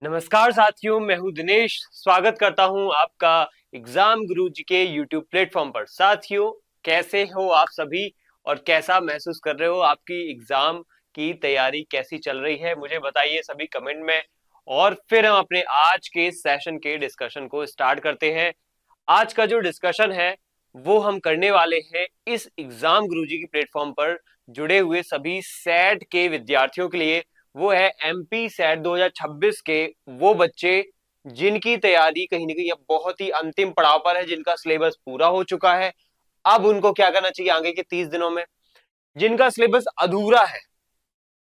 नमस्कार साथियों, मैं हूं दिनेश। स्वागत करता हूं आपका एग्जाम गुरुजी के यूट्यूब प्लेटफॉर्म पर। साथियों, कैसे हो आप सभी और कैसा महसूस कर रहे हो? आपकी एग्जाम की तैयारी कैसी चल रही है, मुझे बताइए सभी कमेंट में। और फिर हम अपने आज के सेशन के डिस्कशन को स्टार्ट करते हैं। आज का जो डिस्कशन है वो हम करने वाले हैं इस एग्जाम गुरुजी की प्लेटफॉर्म पर जुड़े हुए सभी सेट के विद्यार्थियों के लिए। वो है एमपी सेट 2026 के वो बच्चे जिनकी तैयारी कहीं ना कहीं अब बहुत ही अंतिम पड़ाव पर है, जिनका सिलेबस पूरा हो चुका है। अब उनको क्या करना चाहिए आगे के 30 दिनों में? जिनका सिलेबस अधूरा है,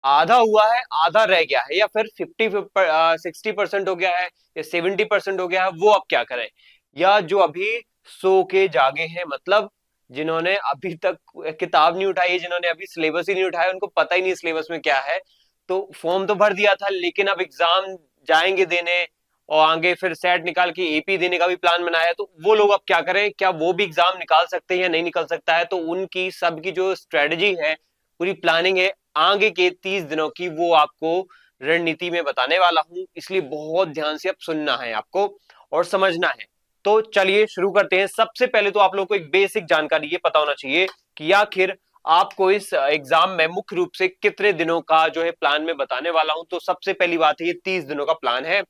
आधा हुआ है, आधा रह गया है, या फिर 60% हो गया है या 70% हो गया है, वो अब क्या करें? या जो अभी सो के जागे हैं, मतलब जिन्होंने अभी तक किताब नहीं उठाई है, जिन्होंने अभी सिलेबस ही नहीं उठाया, उनको पता ही नहीं सिलेबस में क्या है। तो फॉर्म तो भर दिया था, लेकिन अब एग्जाम जाएंगे देने और आगे फिर सेट निकाल के एपी देने का भी प्लान बनाया, तो वो लोग अब क्या करें? क्या वो भी एग्जाम निकाल सकते हैं या नहीं निकल सकता है? तो उनकी सबकी जो स्ट्रेटजी है, पूरी प्लानिंग है आगे के 30 दिनों की, वो आपको रणनीति में बताने वाला हूं। इसलिए बहुत ध्यान से अब सुनना है आपको और समझना है। तो चलिए शुरू करते हैं। सबसे पहले तो आप लोगों को एक बेसिक जानकारी ये पता होना चाहिए कि आखिर आपको इस एग्जाम में मुख्य रूप से कितने दिनों का जो है प्लान में बताने वाला हूं। तो सबसे पहली बात है, ये 30 दिनों का प्लान है।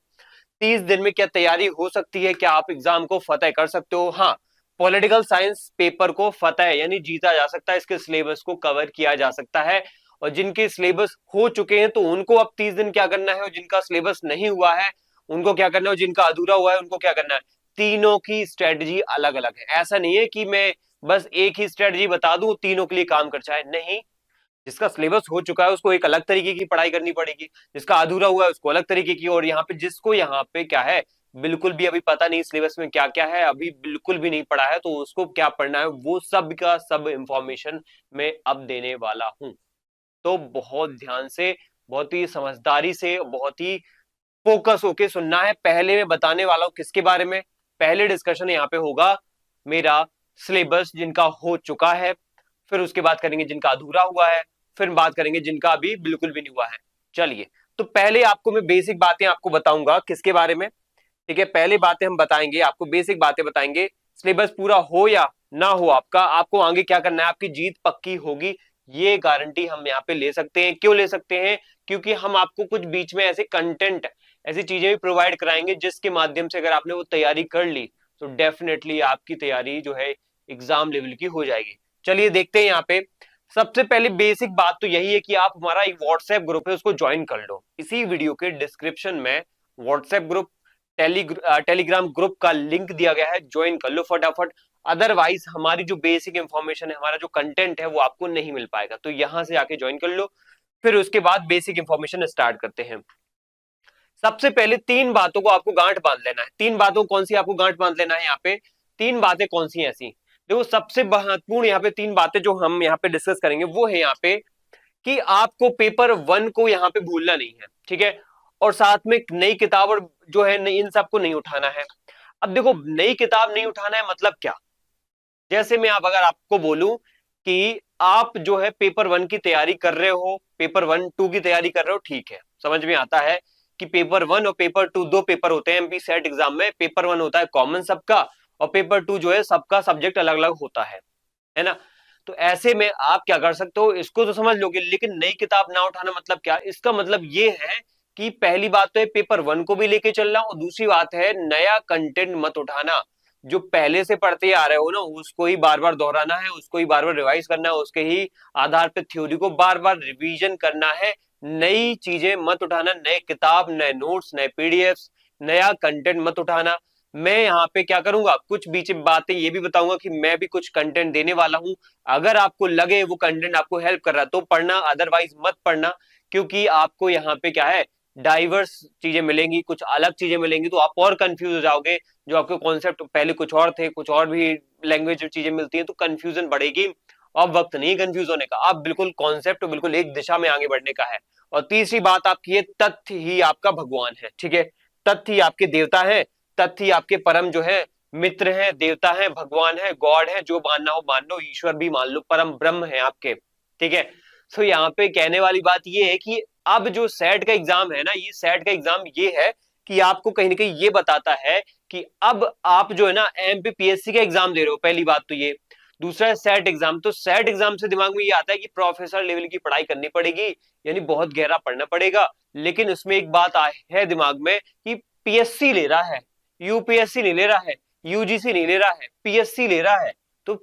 30 दिन में क्या तैयारी हो सकती है? क्या आप एग्जाम को फतेह कर सकते हो? हाँ, पॉलिटिकल साइंस पेपर को फतेह यानी जीता जा सकता है, इसके सिलेबस को कवर किया जा सकता है। और जिनके सिलेबस हो चुके हैं तो उनको अब 30 दिन क्या करना है, और जिनका सिलेबस नहीं हुआ है उनको क्या करना है, और जिनका अधूरा हुआ है उनको क्या करना है। तीनों की स्ट्रेटजी अलग अलग है। ऐसा नहीं है कि मैं बस एक ही स्ट्रेटजी बता दूं तीनों के लिए काम कर जाए, नहीं। जिसका सिलेबस हो चुका है उसको एक अलग तरीके की पढ़ाई करनी पड़ेगी, जिसका अधूरा हुआ है उसको अलग तरीके की। और यहाँ पे जिसको यहाँ पे क्या है, बिल्कुल भी अभी पता नहीं सिलेबस में क्या क्या है, अभी बिल्कुल भी नहीं पढ़ा है, तो उसको क्या पढ़ना है वो सब का सब इंफॉर्मेशन मैं अब देने वाला हूं। तो बहुत ध्यान से, बहुत ही समझदारी से, बहुत ही फोकस होके सुनना है। पहले मैं बताने वाला हूं किसके बारे में। पहले डिस्कशन यहाँ पे होगा मेरा सिलेबस जिनका हो चुका है, फिर उसके बाद करेंगे जिनका अधूरा हुआ है, फिर बात करेंगे जिनका अभी बिल्कुल भी नहीं हुआ है। चलिए, तो पहले आपको मैं बेसिक बातें आपको बताऊंगा किसके बारे में। ठीक है, पहले बातें हम बताएंगे आपको, बेसिक बातें बताएंगे। सिलेबस पूरा हो या ना हो आपका, आपको आगे क्या करना है, आपकी जीत पक्की होगी, ये गारंटी हम यहाँ पे ले सकते हैं। क्यों ले सकते हैं? क्योंकि हम आपको कुछ बीच में ऐसे कंटेंट, ऐसी चीजें भी प्रोवाइड कराएंगे जिसके माध्यम से अगर आपने वो तैयारी कर ली तो डेफिनेटली आपकी तैयारी जो है एग्जाम लेवल की हो जाएगी। चलिए देखते हैं यहाँ पे। सबसे पहले बेसिक बात तो यही है कि आप हमारा एक व्हाट्सएप ग्रुप है उसको ज्वाइन कर लो। इसी वीडियो के डिस्क्रिप्शन में व्हाट्सएप ग्रुप, टेलीग्राम ग्रुप का लिंक दिया गया है, ज्वाइन कर लो फटाफट। अदरवाइज हमारी जो बेसिक इंफॉर्मेशन है, हमारा जो कंटेंट है वो आपको नहीं मिल पाएगा। तो यहां से आके ज्वाइन कर लो, फिर उसके बाद बेसिक इंफॉर्मेशन स्टार्ट करते हैं। सबसे पहले तीन बातों को आपको गांठ बांध लेना है। तीन बातों कौन सी आपको गांठ बांध लेना है यहाँ पे? तीन बातें कौन सी ऐसी? देखो, सबसे महत्वपूर्ण यहाँ पे तीन बातें जो हम यहाँ पे डिस्कस करेंगे वो है यहाँ पे कि आपको पेपर वन को यहाँ पे भूलना नहीं है, ठीक है। और साथ में एक नई किताब और जो है इन सबको नहीं उठाना है। अब देखो, नई किताब नहीं उठाना है मतलब क्या? जैसे मैं आप अगर आपको बोलूं कि आप जो है पेपर वन की तैयारी कर रहे हो, पेपर वन टू की तैयारी कर रहे हो, ठीक है, समझ में आता है कि पेपर वन और पेपर टू दो पेपर होते हैं एमपी सेट एग्जाम में। पेपर वन होता है कॉमन सबका, और पेपर टू जो है सबका सब्जेक्ट अलग अलग होता है ना। तो ऐसे में आप क्या कर सकते हो, इसको तो समझ लोगे, लेकिन नई किताब ना उठाना मतलब क्या? इसका मतलब ये है कि पहली बात तो है पेपर वन को भी लेके चलना, और दूसरी बात है नया कंटेंट मत उठाना। जो पहले से पढ़ते आ रहे हो ना उसको ही बार बार दोहराना है, उसको ही बार बार रिवाइज करना है, उसके ही आधार पर थ्योरी को बार बार रिवीजन करना है। नई चीजें मत उठाना, नए किताब, नए नोट्स, नए पीडीएफ्स, नया कंटेंट मत उठाना। मैं यहाँ पे क्या करूंगा, कुछ बीच में बातें ये भी बताऊंगा कि मैं भी कुछ कंटेंट देने वाला हूं। अगर आपको लगे वो कंटेंट आपको हेल्प कर रहा है तो पढ़ना, अदरवाइज मत पढ़ना। क्योंकि आपको यहाँ पे क्या है, डाइवर्स चीजें मिलेंगी, कुछ अलग चीजें मिलेंगी, तो आप और कंफ्यूज हो जाओगे। जो आपके कॉन्सेप्ट पहले कुछ और थे, कुछ और भी लैंग्वेज चीजें मिलती हैं, तो कंफ्यूजन बढ़ेगी। अब वक्त नहीं कंफ्यूज होने का, अब बिल्कुल कॉन्सेप्ट बिल्कुल एक दिशा में आगे बढ़ने का है। और तीसरी बात आपकी है, तथ्य ही आपका भगवान है, ठीक है। तथ्य ही आपके देवता है, तथ्य ही आपके परम जो है मित्र है, देवता है, भगवान है, गॉड है। जो मानना हो मान लो, ईश्वर भी मान लो, परम ब्रह्म है आपके, ठीक है। तो यहाँ पे कहने वाली बात ये है कि अब जो सेट का एग्जाम है ना, ये सेट का एग्जाम ये है कि आपको कहीं ना कहीं ये बताता है कि अब आप जो है ना एमपीपीएससी का एग्जाम दे रहे हो, पहली बात तो ये। दूसरा है सेट एग्जाम, तो सेट एग्जाम से दिमाग में ये आता है कि प्रोफेसर लेवल की पढ़ाई करनी पड़ेगी, यानी बहुत गहरा पढ़ना पड़ेगा। लेकिन उसमें एक बात है दिमाग में कि पीएससी ले रहा है, यूपीएससी नहीं ले रहा है, यूजीसी नहीं ले रहा है, पीएससी ले रहा है। तो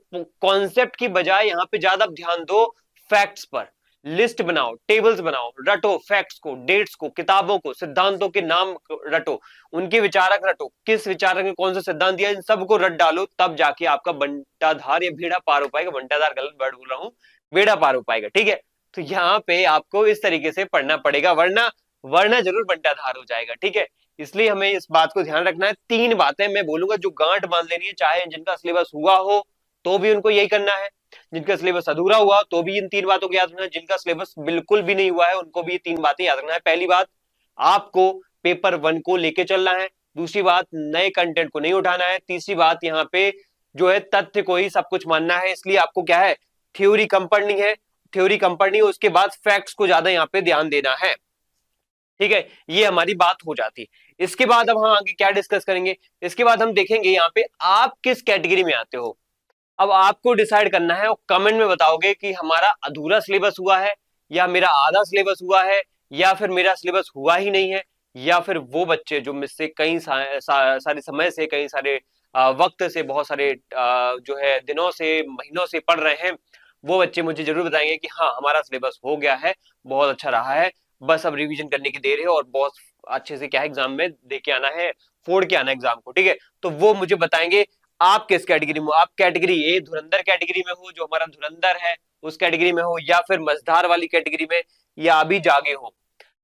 कॉन्सेप्ट की बजाय यहाँ पे ज्यादा ध्यान दो फैक्ट्स पर। लिस्ट बनाओ, टेबल्स बनाओ, रटो फैक्ट्स को, डेट्स को, किताबों को, सिद्धांतों के नाम रटो, उनके विचारक रटो, किस विचारक ने कौन सा सिद्धांत दिया, इन सबको रट डालो, तब जाके आपका बंटाधार या भेड़ा पार हो पाएगा। बंटाधार गलत वर्ड बोल रहा हूं, बेड़ा पार हो पाएगा, ठीक है। तो यहाँ पे आपको इस तरीके से पढ़ना पड़ेगा, वरना वरना जरूर बंटाधार हो जाएगा, ठीक है। इसलिए हमें इस बात को ध्यान रखना है। 3 बातें मैं बोलूंगा जो गांठ बांध लेनी है, चाहे जिनका सिलेबस हुआ हो तो भी उनको यही करना है, जिनका सिलेबस अधूरा हुआ तो भी इन 3 बातों को याद रखना है, जिनका सिलेबस बिल्कुल भी नहीं हुआ है उनको भी ये 3 बातें याद रखना है। पहली बात, आपको पेपर 1 को लेके चलना है। दूसरी बात, नए कंटेंट को नहीं उठाना है। तीसरी बात, यहाँ पे जो है तथ्य को ही सब कुछ मानना है। इसलिए आपको क्या है, थ्योरी कम पढ़नी है, थ्योरी कम पढ़नी है, उसके बाद फैक्ट्स को ज्यादा यहाँ पे ध्यान देना है, ठीक है। ये हमारी बात हो जाती है। इसके बाद अब हम आगे क्या डिस्कस करेंगे, इसके बाद हम देखेंगे यहाँ पे आप किस कैटेगरी में आते हो। अब आपको डिसाइड करना है और कमेंट में बताओगे कि हमारा अधूरा सिलेबस हुआ है, या मेरा आधा सिलेबस हुआ है, या फिर मेरा सिलेबस हुआ ही नहीं है, या फिर वो बच्चे जो मुझसे कई सारे समय से, कई सारे वक्त से, बहुत सारे जो है दिनों से, महीनों से पढ़ रहे हैं, वो बच्चे मुझे जरूर बताएंगे कि हाँ हमारा सिलेबस हो गया है, बहुत अच्छा रहा है, बस अब रिवीजन करने की देर है और बहुत अच्छे से क्या है एग्जाम में दे के आना है, फोड़ के आना है एग्जाम को, ठीक है। तो वो मुझे बताएंगे आप किस कैटेगरी में हो। आप कैटेगरी ए धुरंधर कैटेगरी में हो, जो हमारा धुरंधर है उस कैटेगरी में हो, या फिर मझधार वाली कैटेगरी में, या अभी जागे हो।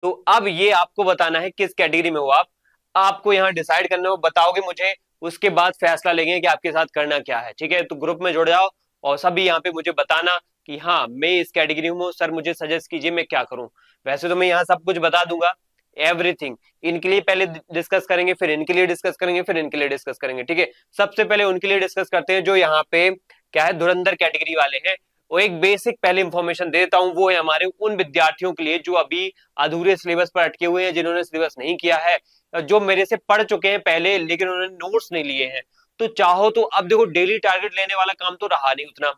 तो अब ये आपको बताना है किस कैटेगरी में हो आप। आपको यहाँ डिसाइड करना हो, बताओगे मुझे, उसके बाद फैसला लेंगे कि आपके साथ करना क्या है, ठीक है। तो ग्रुप में जुड़ जाओ और सभी यहाँ पे मुझे बताना कि हाँ मैं इस कैटेगरी में हूँ, सर मुझे सजेस्ट कीजिए मैं क्या करूँ। वैसे तो मैं यहाँ सब कुछ बता दूंगा, एवरीथिंग। इनके लिए पहले डिस्कस करेंगे, फिर इनके लिए डिस्कस करेंगे, फिर इनके लिए डिस्कस करेंगे, ठीक है। सबसे पहले उनके लिए डिस्कस करते हैं जो यहाँ पे क्या है धुरंधर कैटेगरी वाले हैं। वो एक बेसिक पहले इंफॉर्मेशन देता हूं, वो है हमारे उन विद्यार्थियों के लिए जो अभी अधूरे सिलेबस पर अटके हुए हैं, जिन्होंने सिलेबस नहीं किया है, जो मेरे से पढ़ चुके हैं पहले लेकिन उन्होंने नोट्स नहीं लिए हैं। तो चाहो तो अब देखो डेली टारगेट लेने वाला काम तो रहा नहीं उतना।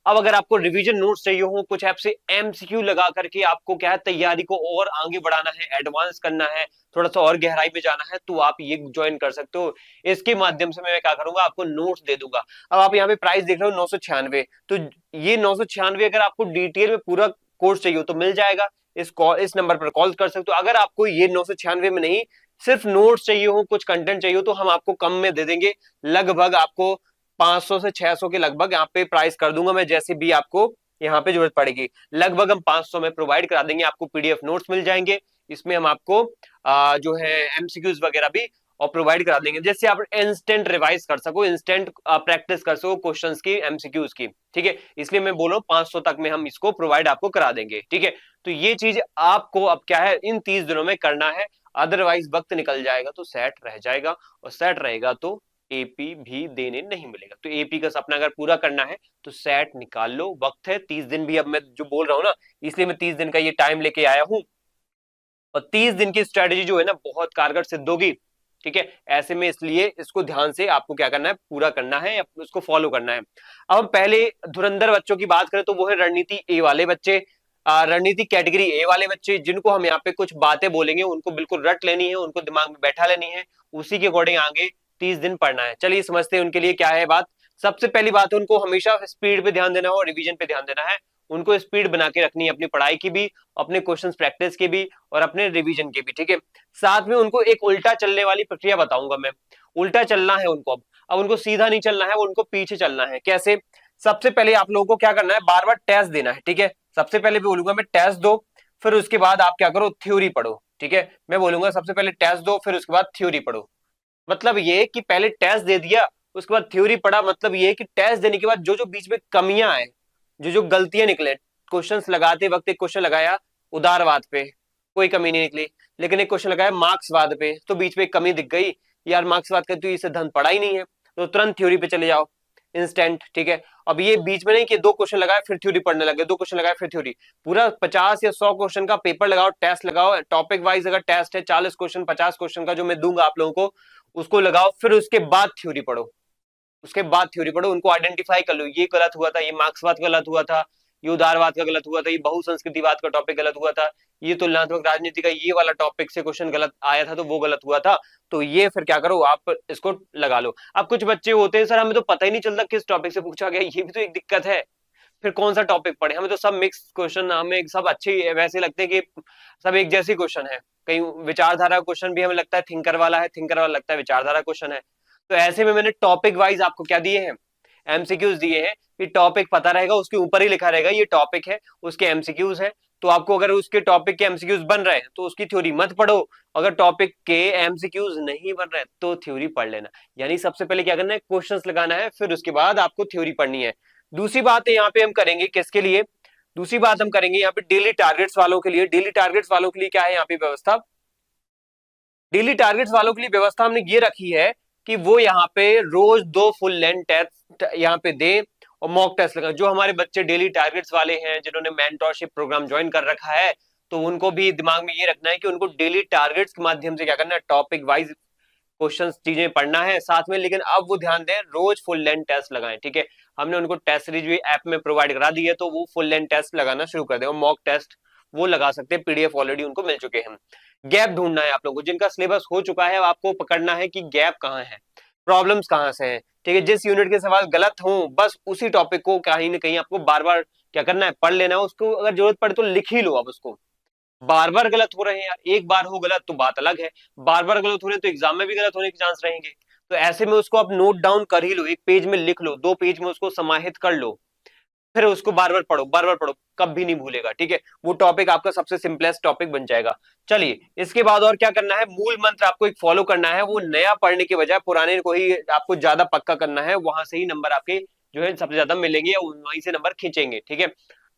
अब अगर आपको रिवीजन नोट्स चाहिए हो, कुछ ऐप से एमसीक्यू लगा करके आपको क्या है तैयारी को और आगे बढ़ाना है, एडवांस करना है, थोड़ा सा और गहराई में जाना है, तो आप ये ज्वाइन कर सकते हो। इसके माध्यम से मैं क्या करूंगा, आपको नोट्स दे दूंगा। अब आप यहाँ पे प्राइस देख रहे हो 996, तो ये 996 अगर आपको डिटेल में पूरा कोर्स चाहिए तो मिल जाएगा। इस नंबर पर कॉल कर सकते हो। अगर आपको ये 996 में नहीं, सिर्फ नोट्स चाहिए हो, कुछ कंटेंट चाहिए हो, तो हम आपको कम में दे देंगे। लगभग आपको 500 से 600 के लगभग यहाँ पे प्राइस कर दूंगा मैं, जैसे भी आपको यहाँ पे जरूरत पड़ेगी। लगभग हम 500 में प्रोवाइड करा देंगे, आपको पीडीएफ नोट्स मिल जाएंगे। इसमें हम आपको जो है एमसीक्यूज वगैरह भी और प्रोवाइड करा देंगे, जैसे आप इंस्टेंट रिवाइज कर सको, इंस्टेंट प्रैक्टिस कर सको क्वेश्चंस की, एमसीक्यूज की, ठीक है। इसलिए मैं बोल रहा हूँ 500 तक में हम इसको प्रोवाइड आपको करा देंगे, ठीक है। तो ये चीज आपको अब क्या है इन 30 दिनों में करना है, अदरवाइज वक्त निकल जाएगा तो सेट रह जाएगा, और सेट रहेगा तो एपी भी देने नहीं मिलेगा। तो एपी का सपना अगर पूरा करना है तो सेट निकाल लो, वक्त है 30 दिन भी। अब मैं जो बोल रहा हूँ ना, इसलिए मैं 30 दिन का ये टाइम लेके आया हूं, और 30 दिन की स्ट्रेटेजी जो है ना बहुत कारगर सिद्ध होगी, ठीक है। ऐसे में इसलिए इसको ध्यान से आपको क्या करना है, पूरा करना है, उसको फॉलो करना है। अब हम पहले धुरंधर बच्चों की बात करें तो वो है रणनीति ए वाले बच्चे, रणनीति कैटेगरी ए वाले बच्चे, जिनको हम यहाँ पे कुछ बातें बोलेंगे उनको बिल्कुल रट लेनी है, उनको दिमाग में बैठा लेनी है, उसी के अकॉर्डिंग आगे 30 दिन पढ़ना है। चलिए समझते हैं उनके लिए क्या है बात। सबसे पहली बात है उनको हमेशा स्पीड पे ध्यान देना है और रिवीजन पे ध्यान देना है। उनको स्पीड बना के रखनी है अपनी पढ़ाई की भी, अपने क्वेश्चंस प्रैक्टिस के भी, और अपने रिवीजन के भी, ठीक है। साथ में उनको एक उल्टा चलने वाली प्रक्रिया बताऊंगा मैं। उल्टा चलना है उनको, अब उनको सीधा नहीं चलना है, उनको पीछे चलना है। कैसे? सबसे पहले आप लोगों को क्या करना है, बार बार टेस्ट देना है, ठीक है। सबसे पहले भी बोलूंगा मैं टेस्ट दो, फिर उसके बाद आप क्या करो, थ्योरी पढ़ो, ठीक है। मैं बोलूंगा सबसे पहले टेस्ट दो, फिर उसके बाद थ्योरी पढ़ो। मतलब ये कि पहले टेस्ट दे दिया उसके बाद थ्योरी पढ़ा, मतलब ये कि टेस्ट देने के बाद जो जो बीच में कमियां आए, जो जो गलतियां निकले, क्वेश्चंस लगाते वक्त एक क्वेश्चन लगाया उदारवाद पे, कोई कमी नहीं निकली, लेकिन एक क्वेश्चन लगाया मार्क्सवाद पे, तो बीच में एक कमी दिख गई, यार मार्क्सवाद का तो ये सिद्धांत पढ़ा ही नहीं है, तो तुरंत थ्योरी पे चले जाओ। इंस्टेंट, ठीक है। अब ये बीच में नहीं कि 2 क्वेश्चन लगाए फिर थ्योरी पढ़ने लगे, 2 क्वेश्चन लगाए फिर थ्योरी, पूरा 50 या 100 क्वेश्चन का पेपर लगाओ, टेस्ट लगाओ, टॉपिक वाइज अगर टेस्ट है 40 क्वेश्चन 50 क्वेश्चन का जो मैं दूंगा आप लोगों को, उसको लगाओ, फिर उसके बाद थ्योरी पढ़ो, उसके बाद थ्योरी पढ़ो, उनको आइडेंटिफाई कर लो, ये गलत हुआ था, ये मार्क्सवाद गलत हुआ था, ये उदारवाद का गलत हुआ था, ये बहुसंस्कृतिवाद का टॉपिक गलत हुआ था, ये तुलनात्मक राजनीति का ये वाला टॉपिक से क्वेश्चन गलत आया था तो वो गलत हुआ था, तो ये फिर क्या करो आप इसको लगा लो। अब कुछ बच्चे होते हैं सर हमें तो पता ही नहीं चलता किस टॉपिक से पूछा गया, ये भी तो एक दिक्कत है, फिर कौन सा टॉपिक पढ़े, हमें तो सब मिक्स क्वेश्चन, हमें सब अच्छे वैसे लगते हैं कि सब एक जैसे क्वेश्चन है, कहीं विचारधारा क्वेश्चन भी हमें लगता है थिंकर वाला है, थिंकर वाला लगता है विचारधारा क्वेश्चन है, तो ऐसे में मैंने टॉपिक वाइज आपको क्या दिए हैं, एमसीक्यूज दिए हैं, कि टॉपिक पता रहेगा उसके ऊपर ही लिखा रहेगा ये टॉपिक है, उसके एमसीक्यूज है, तो आपको अगर उसके टॉपिक के एमसीक्यूज बन रहे हैं तो उसकी थ्योरी मत पढ़ो, अगर टॉपिक के एमसीक्यूज नहीं बन रहे तो थ्योरी पढ़ लेना, यानी सबसे पहले क्या करना है, क्वेश्चंस लगाना है, फिर उसके बाद आपको थ्योरी पढ़नी है। दूसरी बात है यहाँ पे हम करेंगे किसके लिए, दूसरी बात हम करेंगे यहाँ पे डेली टारगेट्स वालों के लिए, डेली टारगेट्स वालों के लिए क्या है यहाँ पे व्यवस्था, डेली टारगेट्स वालों के लिए व्यवस्था हमने ये रखी है कि वो यहाँ पे रोज 2 फुल लेंथ टेस्ट यहाँ पे दे और मॉक टेस्ट लगा, जो हमारे बच्चे डेली टारगेट्स वाले हैं जिन्होंने मेंटरशिप प्रोग्राम ज्वाइन कर रखा है, तो उनको भी दिमाग में ये रखना है कि उनको डेली टारगेट्स के माध्यम से क्या करना है, टॉपिक वाइज क्वेश्चन चीजें पढ़ना है साथ में, लेकिन अब वो ध्यान दें रोज फुल लेंथ टेस्ट लगाएं, ठीक है। हमने उनको टेस्ट सीरीज भी ऐप में प्रोवाइड करा दी है, तो वो फुल लेंथ टेस्ट लगाना शुरू कर दें, और मॉक टेस्ट वो लगा सकते हैं, पीडीएफ ऑलरेडी उनको मिल चुके हैं। गैप ढूंढना है आप लोगों को, जिनका सिलेबस हो चुका है आपको पकड़ना है कि गैप कहाँ है, प्रॉब्लम्स कहाँ से है, ठीक है। जिस यूनिट के सवाल गलत हो बस उसी टॉपिक को कहीं ना कहीं आपको बार बार क्या करना है, पढ़ लेना है उसको, अगर जरूरत पड़े तो लिख ही लो अब उसको, बार बार गलत हो रहे हैं यार, एक बार हो गलत तो बात अलग है, बार बार गलत हो रहे हैं तो एग्जाम में भी गलत होने के चांस रहेंगे, तो ऐसे में उसको आप नोट डाउन कर ही लो, एक पेज में लिख लो, 2 पेज में उसको समाहित कर लो, फिर उसको बार बार पढ़ो, बार बार पढ़ो, कभी नहीं भूलेगा, ठीक है। वो टॉपिक आपका सबसे सिंपलेस्ट टॉपिक बन जाएगा। चलिए इसके बाद और क्या करना है, मूल मंत्र आपको एक फॉलो करना है, वो नया पढ़ने के बजाय पुराने को ही आपको ज्यादा पक्का करना है, वहां से ही नंबर आपके जो है सबसे ज्यादा मिलेंगे या वहीं से नंबर खींचेंगे, ठीक है।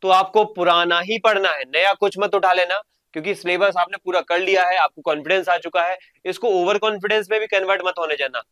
तो आपको पुराना ही पढ़ना है, नया कुछ मत उठा लेना, क्योंकि सिलेबस आपने पूरा कर लिया है, आपको कॉन्फिडेंस आ चुका है, इसको ओवर कॉन्फिडेंस में भी कन्वर्ट मत होने देना,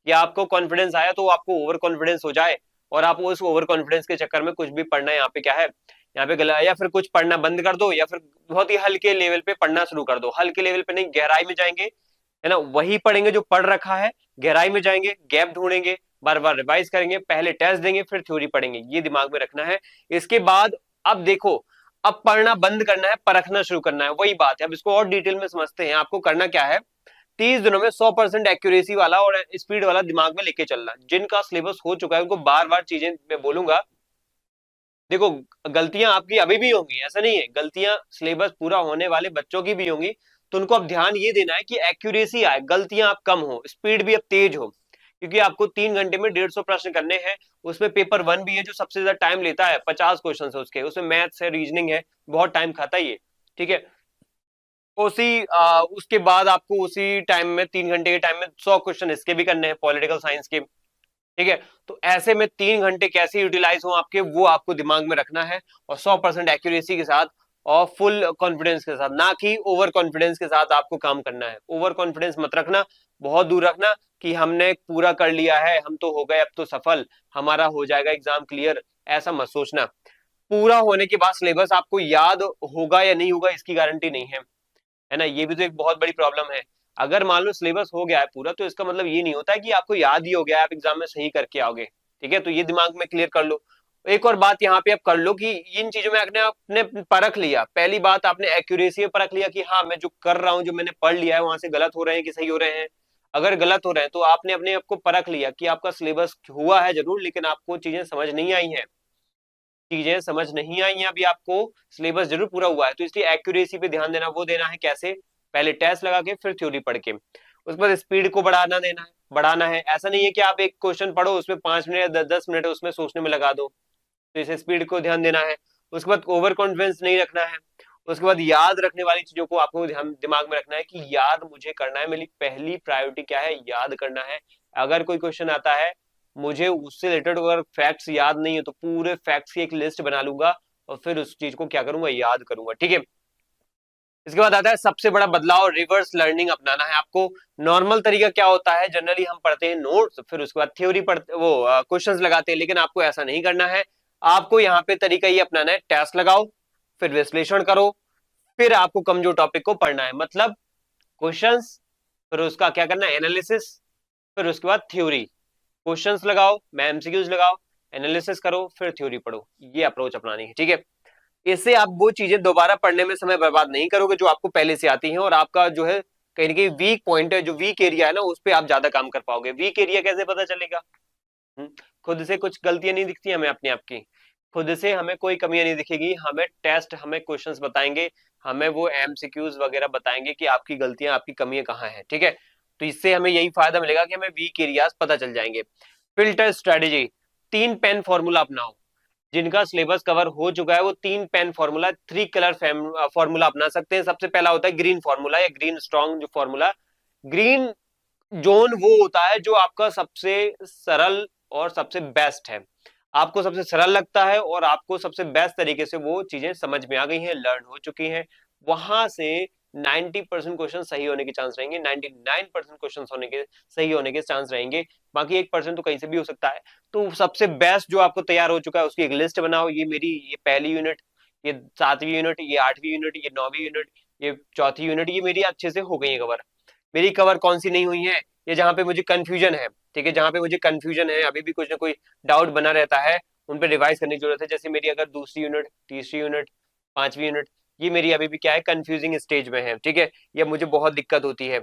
या आपको कॉन्फिडेंस आया तो आपको ओवर कॉन्फिडेंस हो जाए और आप उस ओवर कॉन्फिडेंस के चक्कर में कुछ भी पढ़ना यहाँ पे क्या है, यहाँ पे गला, या फिर कुछ पढ़ना बंद कर दो, या फिर बहुत ही हल्के लेवल पे पढ़ना शुरू कर दो, हल्के लेवल पे नहीं गहराई में जाएंगे, है ना, वही पढ़ेंगे जो पढ़ रखा है, गहराई में जाएंगे, गैप ढूंढेंगे, बार बार रिवाइज करेंगे, पहले टेस्ट देंगे फिर थ्योरी पढ़ेंगे, ये दिमाग में रखना है। इसके बाद अब देखो, अब पढ़ना बंद करना है, परखना शुरू करना है, वही बात है। अब इसको और डिटेल में समझते हैं, आपको करना क्या है, 30 दिनों में 100% एक्यूरेसी वाला और स्पीड वाला दिमाग में लेके चलना, जिनका सिलेबस हो चुका है उनको बार बार चीजें मैं बोलूंगा, देखो गलतियां आपकी अभी भी होंगी, ऐसा नहीं है, गलतियां सिलेबस पूरा होने वाले बच्चों की भी होंगी, तो उनको अब ध्यान ये देना है कि एक्यूरेसी आए, गलतियां आप कम हो, स्पीड भी अब तेज हो, क्योंकि आपको 3 घंटे में 150 प्रश्न करने हैं, उसमें पेपर 1 भी है जो सबसे ज्यादा टाइम लेता है, 50 क्वेश्चन है उसके, उसमें मैथ्स है, रीजनिंग है, बहुत टाइम खाता है ये, ठीक है। उसके बाद आपको उसी टाइम में 3 घंटे के टाइम में 100 क्वेश्चन इसके भी करने हैं, पॉलिटिकल साइंस के, ठीक है। तो ऐसे में 3 घंटे कैसे यूटिलाइज हो आपके, वो आपको दिमाग में रखना है, और 100% एक्यूरेसी के साथ और फुल कॉन्फिडेंस के साथ, ना कि ओवर कॉन्फिडेंस के साथ आपको काम करना है। ओवर कॉन्फिडेंस मत रखना, बहुत दूर रखना कि हमने पूरा कर लिया है, हम तो हो गए अब तो सफल, हमारा हो जाएगा एग्जाम क्लियर, ऐसा मत सोचना। पूरा होने के बाद सिलेबस आपको याद होगा या नहीं होगा इसकी गारंटी नहीं है ना, ये भी तो एक बहुत बड़ी प्रॉब्लम है। अगर मान लो सिलेबस हो गया है पूरा तो इसका मतलब ये नहीं होता है कि आपको याद ही हो गया है, आप एग्जाम में सही करके आओगे, ठीक है, तो ये दिमाग में क्लियर कर लो। एक और बात यहाँ पे आप कर लो कि इन चीजों में आपने परख लिया, पहली बात आपने एक्यूरेसी में परख लिया कि हाँ मैं जो कर रहा हूँ, जो मैंने पढ़ लिया है वहां से गलत हो रहे हैं कि सही हो रहे हैं, अगर गलत हो रहे हैं तो आपने अपने आप को परख लिया कि आपका सिलेबस हुआ है जरूर, लेकिन आपको चीजें समझ नहीं आई हैं, चीजें समझ नहीं आई हैं अभी आपको, सिलेबस जरूर पूरा हुआ है, तो इसलिए एक्यूरेसी पे ध्यान देना, वो देना है कैसे, पहले टेस्ट लगा के फिर थ्योरी पढ़ के, उसके बाद स्पीड को बढ़ाना देना है, बढ़ाना है, ऐसा नहीं है कि आप एक क्वेश्चन पढ़ो उसमें 5 मिनट 10 मिनट उसमें सोचने में लगा दो, तो इसे स्पीड को ध्यान देना है। उसके बाद ओवर कॉन्फिडेंस नहीं रखना है। उसके बाद याद रखने वाली चीजों को आपको ध्यान दिमाग में रखना है कि याद मुझे करना है, मेरी पहली प्रायोरिटी क्या है, याद करना है। अगर कोई क्वेश्चन आता है मुझे उससे रिलेटेड अगर फैक्ट्स याद नहीं है तो पूरे फैक्ट्स की एक लिस्ट बना लूंगा और फिर उस चीज को क्या करूंगा, याद करूंगा, ठीक है। इसके बाद आता है सबसे बड़ा बदलाव, रिवर्स लर्निंग अपनाना है आपको। नॉर्मल तरीका क्या होता है, जनरली हम पढ़ते हैं नोट्स, फिर उसके बाद थ्योरी पढ़ते, वो क्वेश्चंस लगाते हैं, लेकिन आपको ऐसा नहीं करना है। आपको यहाँ पे तरीका ये अपनाना है, टेस्ट लगाओ, फिर विश्लेषण करो, फिर आपको कमजोर टॉपिक को पढ़ना है। मतलब क्वेश्चंस, फिर उसका क्या करना है, एनालिसिस, फिर उसके बाद थ्योरी। क्वेश्चंस लगाओ, मैं एमसीक्यूज लगाओ, एनालिसिस करो, फिर थ्योरी पढ़ो। ये अप्रोच अपनानी है, ठीक है। इससे आप वो चीजें दोबारा पढ़ने में समय बर्बाद नहीं करोगे जो आपको पहले से आती हैं, और आपका जो है कहीं ना कहीं वीक पॉइंट है, जो वीक एरिया है ना, उस पर आप ज्यादा काम कर पाओगे। वीक एरिया कैसे पता चलेगा? खुद से कुछ गलतियां नहीं दिखती हमें अपने आप की, खुद से हमें कोई कमियां नहीं दिखेगी, हमें टेस्ट, हमें क्वेश्चंस बताएंगे, हमें वो एमसीक्यूज वगैरह बताएंगे कि आपकी गलतियां, आपकी कमियां कहाँ हैं, ठीक है। तो इससे हमें यही फायदा मिलेगा कि हमें वीक एरियाज पता चल जाएंगे। फिल्टर स्ट्रेटेजी, 3 पेन फॉर्मूला अपनाओ। जिनका सिलेबस कवर हो चुका है वो 3 पेन फॉर्मूला, 3 कलर फॉर्मूला अपना सकते हैं। सबसे पहला होता है ग्रीन फॉर्मूला या ग्रीन स्ट्रॉन्ग जो फॉर्मूला। ग्रीन जोन वो होता है जो आपका सबसे सरल और सबसे बेस्ट है, आपको सबसे सरल लगता है और आपको सबसे बेस्ट तरीके से वो चीजें समझ में आ गई हैं, लर्न हो चुकी हैं। वहां से 90% क्वेश्चन सही होने के चांस रहेंगे, 99% क्वेश्चन होने के सही होने के चांस रहेंगे, बाकी 1% तो कहीं से भी हो सकता है। तो सबसे बेस्ट जो आपको तैयार हो चुका है उसकी एक लिस्ट बनाओ। ये मेरी, ये पहली यूनिट, ये 7वीं यूनिट, ये 8वीं यूनिट, ये 9वीं यूनिट, ये चौथी यूनिट, ये मेरी अच्छे से हो गई है कवर। मेरी कवर कौन सी नहीं हुई है, ये जहां पे मुझे कंफ्यूजन है, ठीक है, जहां पे मुझे कंफ्यूजन है, अभी भी कुछ ना कोई डाउट बना रहता है, उन पे रिवाइज करने की जरूरत है। जैसे मेरी अगर दूसरी यूनिट, तीसरी यूनिट, 5वीं यूनिट, ये मेरी अभी भी क्या है, कंफ्यूजिंग स्टेज में है, ठीक है, ये मुझे बहुत दिक्कत होती है।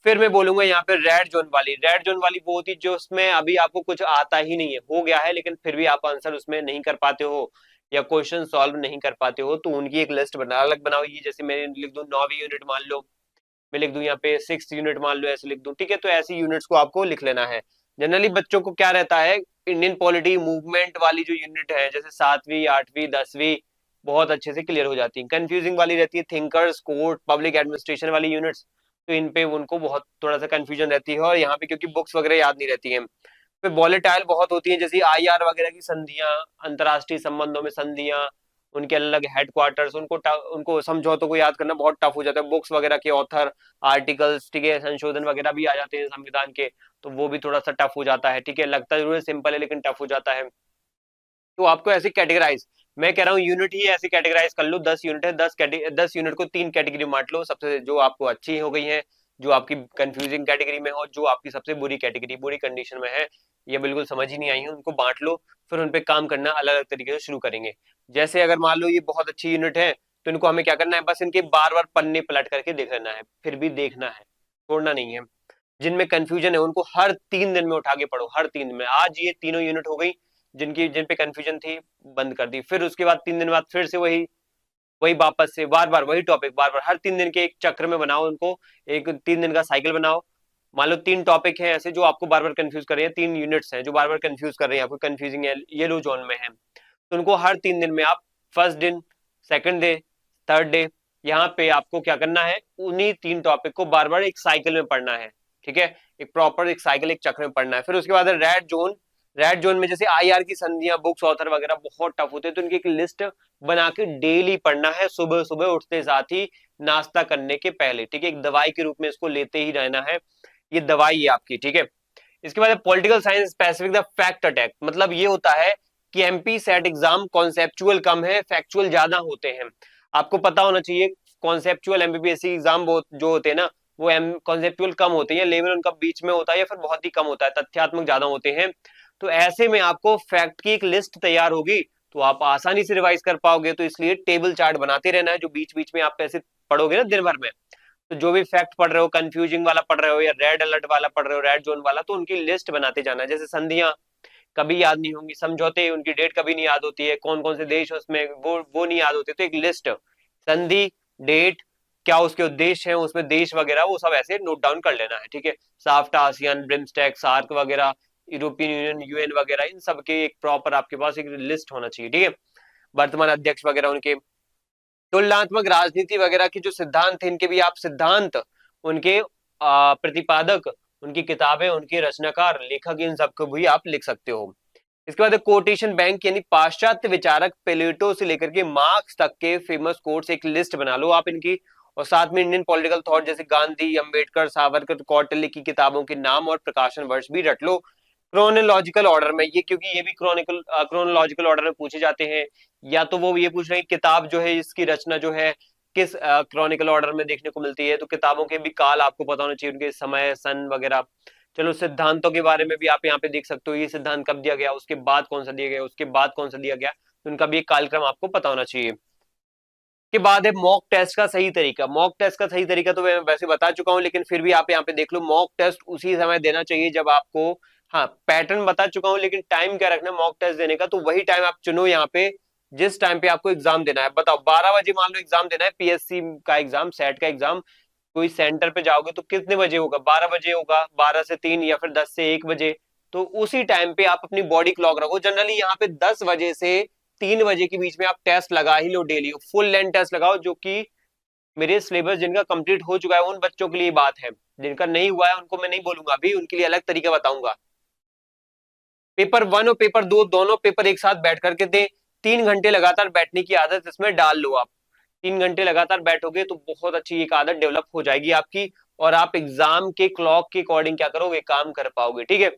फिर मैं बोलूंगा यहाँ पे रेड जोन वाली, रेड जोन वाली वो होती है जो उसमें अभी आपको कुछ आता ही नहीं है, हो गया है लेकिन फिर भी आप आंसर उसमें नहीं कर पाते हो या क्वेश्चन सॉल्व नहीं कर पाते हो, तो उनकी एक लिस्ट बना, अलग बनाओ। ये जैसे मैं लिख दूं 9वीं यूनिट मान लो, मैं लिख दूं यहाँ पे 6th यूनिट मान लो, ऐसे लिख दूं, ठीक है। तो ऐसी यूनिट्स को आपको लिख लेना है। जनरली बच्चों को क्या रहता है, इंडियन पॉलिटी मूवमेंट वाली जो यूनिट है, जैसे 7वीं, 8वीं, 10वीं, बहुत अच्छे से क्लियर हो जाती है। कंफ्यूजिंग वाली रहती है थिंकर्स, कोर्ट, पब्लिक एडमिनिस्ट्रेशन वाली यूनिट्स, तो इन पे उनको बहुत थोड़ा सा कंफ्यूजन रहती है, और यहाँ पे क्योंकि बुक्स वगैरह याद नहीं रहती है। फिर वॉलेटाइल बहुत होती है, जैसे आईआर वगैरह की संधियां, अंतरराष्ट्रीय संबंधों में संधियां, उनके अलग हेडक्वार्टर्स, उनको समझौतों को याद करना बहुत टफ हो जाता है। बुक्स वगैरह के ऑथर, आर्टिकल्स, ठीक है, संशोधन वगैरह भी आ जाते हैं संविधान के, तो वो भी थोड़ा सा टफ हो जाता है, ठीक है, लगता जरूर सिंपल है लेकिन टफ हो जाता है। तो आपको ऐसे कैटेगराइज, मैं कह रहा हूँ यूनिट ही ऐसे कैटेगराइज कर लो, 10 यूनिट है, 10 यूनिट को 3 कैटेगरी बांट लो, सबसे जो आपको अच्छी हो गई है, जो आपकी कंफ्यूजिंग कैटेगरी में हो, जो आपकी सबसे बुरी कैटेगरी, बुरी कंडीशन में है, ये बिल्कुल समझ ही नहीं आई है, उनको बांट लो। फिर उन पे काम करना अलग अलग तरीके से शुरू करेंगे। जैसे अगर मान लो ये बहुत अच्छी यूनिट है, तो इनको हमें क्या करना है, बस इनके बार बार पन्ने पलट करके देख लेना है, फिर भी देखना है, छोड़ना नहीं है। जिनमें कंफ्यूजन है उनको हर 3 दिन में उठा के पढ़ो, हर 3 दिन में। आज ये तीनों यूनिट हो गई जिन पे कंफ्यूजन थी, बंद कर दी, फिर उसके बाद 3 दिन बाद फिर से वही वही वापस से बार बार वही टॉपिक, बार बार हर 3 दिन के एक चक्र में बनाओ उनको, एक 3 दिन का साइकिल बनाओ। मान लो 3 टॉपिक हैं ऐसे जो आपको बार बार कंफ्यूज कर रहे हैं, 3 यूनिट्स हैं जो बार बार कंफ्यूज कर रहे हैं, आपको कंफ्यूजिंग येलो जोन में है, तो उनको हर 3 दिन में आप फर्स्ट दिन, सेकंड डे, थर्ड डे, यहाँ पे आपको क्या करना है, उन्हीं 3 टॉपिक को बार बार एक साइकिल में पढ़ना है, ठीक है, एक प्रॉपर एक साइकिल, एक चक्र में पढ़ना है। फिर उसके बाद रेड जोन, रेड जोन में जैसे आईआर की संधियां, बुक्स, ऑथर वगैरह बहुत टफ होते हैं, तो उनकी एक लिस्ट बना के डेली पढ़ना है, सुबह सुबह उठते साथ ही, नाश्ता करने के पहले, ठीक है, एक दवाई के रूप में इसको लेते ही रहना है, ये दवाई है आपकी, ठीक है। इसके बाद political science specific the fact attack, मतलब ये होता है कि एमपी सेट एग्जाम कॉन्सेप्चुअल कम है, फैक्चुअल ज्यादा होते हैं। आपको पता होना चाहिए, कॉन्सेप्चुअल एमपीपीएससी एग्जाम जो होते हैं ना, वो कॉन्सेप्चुअल कम होते हैं, लेवल उनका बीच में होता है या फिर बहुत ही कम होता है, तथ्यात्मक ज्यादा होते हैं। तो ऐसे में आपको फैक्ट की एक लिस्ट तैयार होगी, तो आप आसानी से रिवाइज कर पाओगे। तो इसलिए टेबल चार्ट बनाते रहना है, जो बीच बीच में आप ऐसे पढ़ोगे ना दिन भर में, तो जो भी फैक्ट पढ़ रहे हो, कंफ्यूजिंग वाला पढ़ रहे हो या रेड अलर्ट वाला पढ़ रहे हो, रेड जोन वाला, तो उनकी लिस्ट बनाते जाना है। जैसे संधियां कभी याद नहीं होंगी, समझौते उनकी डेट कभी नहीं याद होती है, कौन कौन से देश उसमें, वो नहीं याद होते, तो एक लिस्ट, संधि, डेट, क्या उसके उद्देश्य है, उसमें देश वगैरह, वो सब ऐसे नोट डाउन कर लेना है, ठीक है। साफ्टा, आसियान, ब्रिम्स्टेक, सार्क वगैरह, यूरोपियन यूनियन, यूएन वगैरह, इन सब के एक प्रॉपर आपके पास एक लिस्ट होना चाहिए, ठीक है। वर्तमान अध्यक्ष वगैरह उनके, तुलनात्मक राजनीति वगैरह की जो सिद्धांत थे, इनके भी आप सिद्धांत, उनके प्रतिपादक, उनकी किताबें, उनके रचनाकार, लेखक, इन सबको भी आप लिख सकते हो। इसके बाद कोटेशन बैंक, यानी पाश्चात्य विचारक प्लेटो से लेकर के मार्क्स तक के फेमस कोट्स, एक लिस्ट बना लो आप इनकी, और साथ में इंडियन पॉलिटिकल थॉट जैसे गांधी, अंबेडकर, सावरकर, कौटिल्य की किताबों के नाम और प्रकाशन वर्ष भी रट लो क्रोनोलॉजिकल ऑर्डर में। ये क्योंकि ये भी क्रोनोलॉजिकल ऑर्डर में पूछे जाते हैं, या तो वो ये पूछ रहे हैं किताब जो है इसकी रचना जो है किस क्रॉनिकल ऑर्डर में देखने को मिलती है, तो किताबों के भी काल आपको पता होना चाहिए, उनके समय, सन वगैरह। चलो सिद्धांतों के बारे में भी आप यहाँ पे देख सकते हो, ये सिद्धांत कब दिया गया, उसके बाद कौन सा दिया गया, उसके बाद कौन सा दिया गया, तो उनका भी एक कालक्रम आपको पता होना चाहिए। के बाद है मॉक टेस्ट का सही तरीका। मॉक टेस्ट का सही तरीका तो मैं वैसे बता चुका हूं, लेकिन फिर भी आप यहाँ पे देख लो, मॉक टेस्ट उसी समय देना चाहिए जब आपको, हाँ पैटर्न बता चुका हूं, लेकिन टाइम क्या रखना है मॉक टेस्ट देने का, तो वही टाइम आप चुनो यहाँ पे जिस टाइम पे आपको एग्जाम देना है। बताओ 12 बजे मान लो एग्जाम देना है, पीएससी का एग्जाम, सेट का एग्जाम, कोई सेंटर पे जाओगे तो कितने बजे होगा, 12 बजे होगा, 12 से 3 या फिर 10 से 1 बजे। तो उसी टाइम पे आप अपनी बॉडी क्लॉक रखो। जनरली यहाँ पे 10 बजे से 3 बजे के बीच में आप टेस्ट लगा ही लो डेली, फुल लेंथ टेस्ट लगाओ, जो कि मेरे सिलेबस जिनका कंप्लीट हो चुका है उन बच्चों के लिए बात है, जिनका नहीं हुआ है उनको मैं नहीं बोलूंगा, अभी उनके लिए अलग तरीका बताऊंगा। पेपर 1 और पेपर 2 दोनों पेपर एक साथ बैठ करके दे, 3 घंटे लगातार बैठने की आदत इसमें डाल लो आप। 3 घंटे लगातार बैठोगे तो बहुत अच्छी एक आदत डेवलप हो जाएगी आपकी, और आप एग्जाम के क्लॉक के अकॉर्डिंग क्या करोगे, काम कर पाओगे, ठीक है।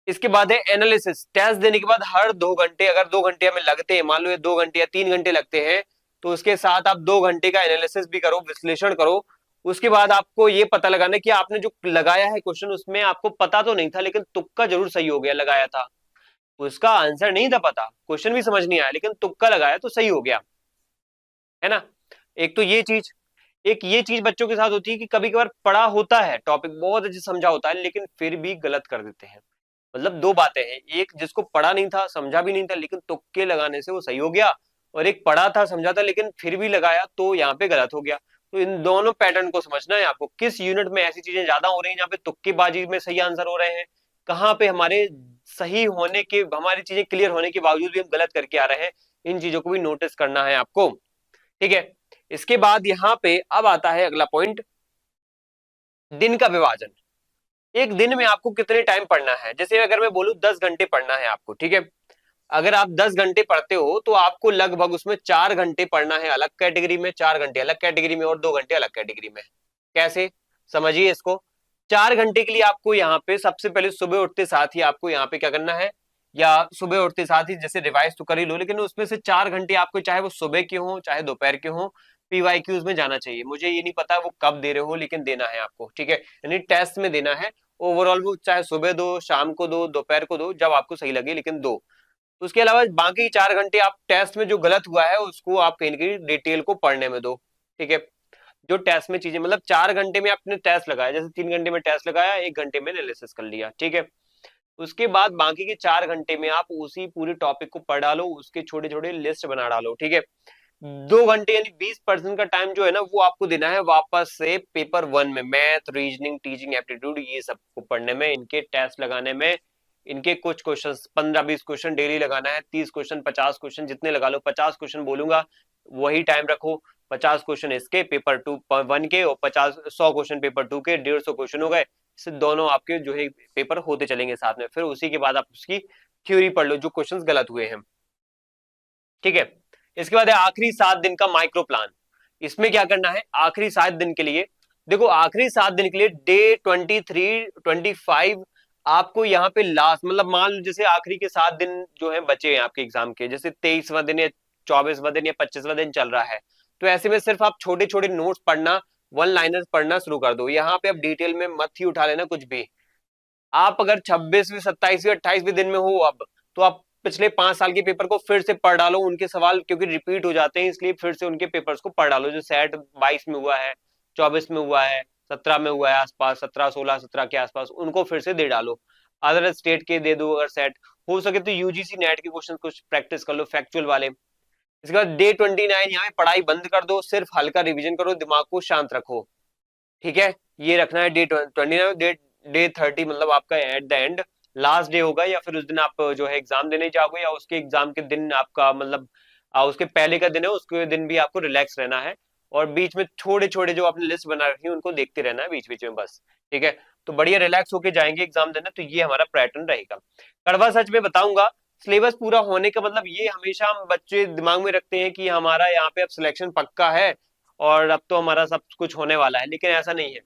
इसके बाद है एनालिसिस। टेस्ट देने के बाद हर 2 घंटे, अगर 2 घंटे हमें लगते हैं, मान लो ये 2 घंटे या 3 घंटे लगते हैं, तो उसके साथ आप 2 घंटे का एनालिसिस भी करो, विश्लेषण करो। उसके बाद आपको ये पता लगाना कि आपने जो लगाया है क्वेश्चन, उसमें आपको पता तो नहीं था लेकिन तुक्का जरूर सही हो गया, लगाया था उसका आंसर नहीं था पता, क्वेश्चन भी समझ नहीं आया, लेकिन तुक्का लगाया तो सही हो गया, है ना। एक तो ये चीज, एक ये चीज बच्चों के साथ होती है कि कभी कभार पढ़ा होता है, टॉपिक बहुत अच्छे समझा होता है, लेकिन फिर भी गलत कर देते हैं। मतलब दो बातें हैं, एक जिसको पढ़ा नहीं था, समझा भी नहीं था, लेकिन तुक्के लगाने से वो सही हो गया, और एक पढ़ा था, समझा था, लेकिन फिर भी लगाया तो यहाँ पे गलत हो गया। तो इन दोनों पैटर्न को समझना है आपको, किस यूनिट में ऐसी चीजें ज्यादा हो रही हैं जहाँ पे तुक्केबाजी में सही आंसर हो रहे हैं, कहाँ पे हमारे सही होने के, हमारी चीजें क्लियर होने के बावजूद भी हम गलत करके आ रहे हैं, इन चीजों को भी नोटिस करना है आपको, ठीक है। इसके बाद यहाँ पे अब आता है अगला पॉइंट, दिन का विभाजन। एक दिन में आपको कितने टाइम पढ़ना है, जैसे अगर मैं बोलूं 10 घंटे पढ़ना है आपको, ठीक है। अगर आप 10 घंटे पढ़ते हो तो आपको लगभग उसमें 4 घंटे पढ़ना है अलग कैटेगरी में, 4 घंटे अलग कैटेगरी में, और 2 घंटे अलग कैटेगरी में। कैसे, समझिए इसको। 4 घंटे के लिए आपको यहाँ पे सबसे पहले सुबह उठते साथ ही आपको यहाँ पे क्या करना है, या सुबह उठते साथ ही जैसे रिवाइज तो कर ही लो, लेकिन उसमें से 4 घंटे आपको, चाहे वो सुबह के हो चाहे दोपहर के हो, पीवाईक्यूज में जाना चाहिए। मुझे ये नहीं पता वो कब दे रहे हो, लेकिन देना है आपको, ठीक है, यानी टेस्ट में देना है। ओवरऑल वो चाहे सुबह दो, शाम को दो, दोपहर को दो, जब आपको सही लगे, लेकिन दो। उसके अलावा बाकी 4 घंटे आप टेस्ट में जो गलत हुआ है उसको आप कहीं ना कहीं डिटेल को पढ़ने में दो, ठीक है। जो टेस्ट में चीजें, मतलब 4 घंटे में आपने टेस्ट लगाया, जैसे 3 घंटे में टेस्ट लगाया, 1 घंटे में एनालिसिस कर लिया, ठीक है। उसके बाद बाकी के 4 घंटे में आप उसी पूरे टॉपिक को पढ़ डालो, उसके छोटे छोटे लिस्ट बना डालो, ठीक है। 2 घंटे यानी 20% का टाइम जो है ना, वो आपको देना है वापस से पेपर 1 में, मैथ, रीजनिंग, टीचिंग एप्टीट्यूड, ये सब को पढ़ने में, इनके टेस्ट लगाने में। इनके कुछ क्वेश्चन 15-20 क्वेश्चन डेली लगाना है, 30 क्वेश्चन, 50 क्वेश्चन, जितने लगा लो। 50 क्वेश्चन बोलूंगा वही टाइम रखो, 50 क्वेश्चन इसके पेपर 1 के, और 100 क्वेश्चन पेपर 2 के, 150 क्वेश्चन हो गए। इससे दोनों आपके जो है पेपर होते चलेंगे साथ में, फिर उसी के बाद आप उसकी थ्योरी पढ़ लो जो क्वेश्चंस गलत हुए हैं, ठीक है। इसके बाद है आखिरी 7 दिन का माइक्रो प्लान। इसमें क्या करना है आखिरी 7 दिन के लिए, देखो आखिरी 7 दिन के लिए डे 23, 25 आपको यहाँ पे लास्ट, मतलब मान लो जैसे आखिरी के 7 दिन जो है बचे हैं आपके एग्जाम के, जैसे 23वां दिन या 24वां दिन या 25वां दिन चल रहा है, तो ऐसे में सिर्फ आप छोटे छोटे नोट्स पढ़ना, वन लाइनर्स पढ़ना शुरू कर दो। यहाँ पे अब डिटेल में मत ही उठा लेना कुछ भी। आप अगर 26वीं, 27वीं, 28वीं दिन में हो अब, तो आप पिछले 5 साल के पेपर को फिर से पढ़ डालो, उनके सवाल क्योंकि रिपीट हो जाते हैं, इसलिए फिर से उनके पेपर्स को पढ़ डालो, जो सेट 22 में हुआ है, 24 में हुआ है, 17 में हुआ है आसपास, 17, 16, 17 के आसपास, उनको फिर से दे डालो। अदर स्टेट के दे दो, अगर सेट हो सके तो यूजीसी नेट के क्वेश्चन कुछ प्रैक्टिस कर लो, फैक्चुअल वाले। इसके बाद डे 29 यहाँ पे पढ़ाई बंद कर दो, सिर्फ हल्का रिविजन करो, दिमाग को शांत रखो, ठीक है। ये रखना है डे 29, डे 30 मतलब आपका at the end last day होगा, या फिर उस दिन आप जो है एग्जाम देने जाओगे, या उसके एग्जाम के दिन आपका मतलब उसके पहले का दिन है, उसके दिन भी आपको रिलैक्स रहना है, और बीच में छोटे छोटे जो आपने लिस्ट बना रखी है उनको देखते रहना है बीच बीच में बस, ठीक है। तो बढ़िया रिलैक्स होके जाएंगे एग्जाम देने, तो ये हमारा पैटर्न रहेगा। कड़वा सच में बताऊंगा, सिलेबस पूरा होने का मतलब ये हमेशा हम बच्चे दिमाग में रखते हैं कि हमारा यहाँ पे अब सिलेक्शन पक्का है, और अब तो हमारा सब कुछ होने वाला है, लेकिन ऐसा नहीं है।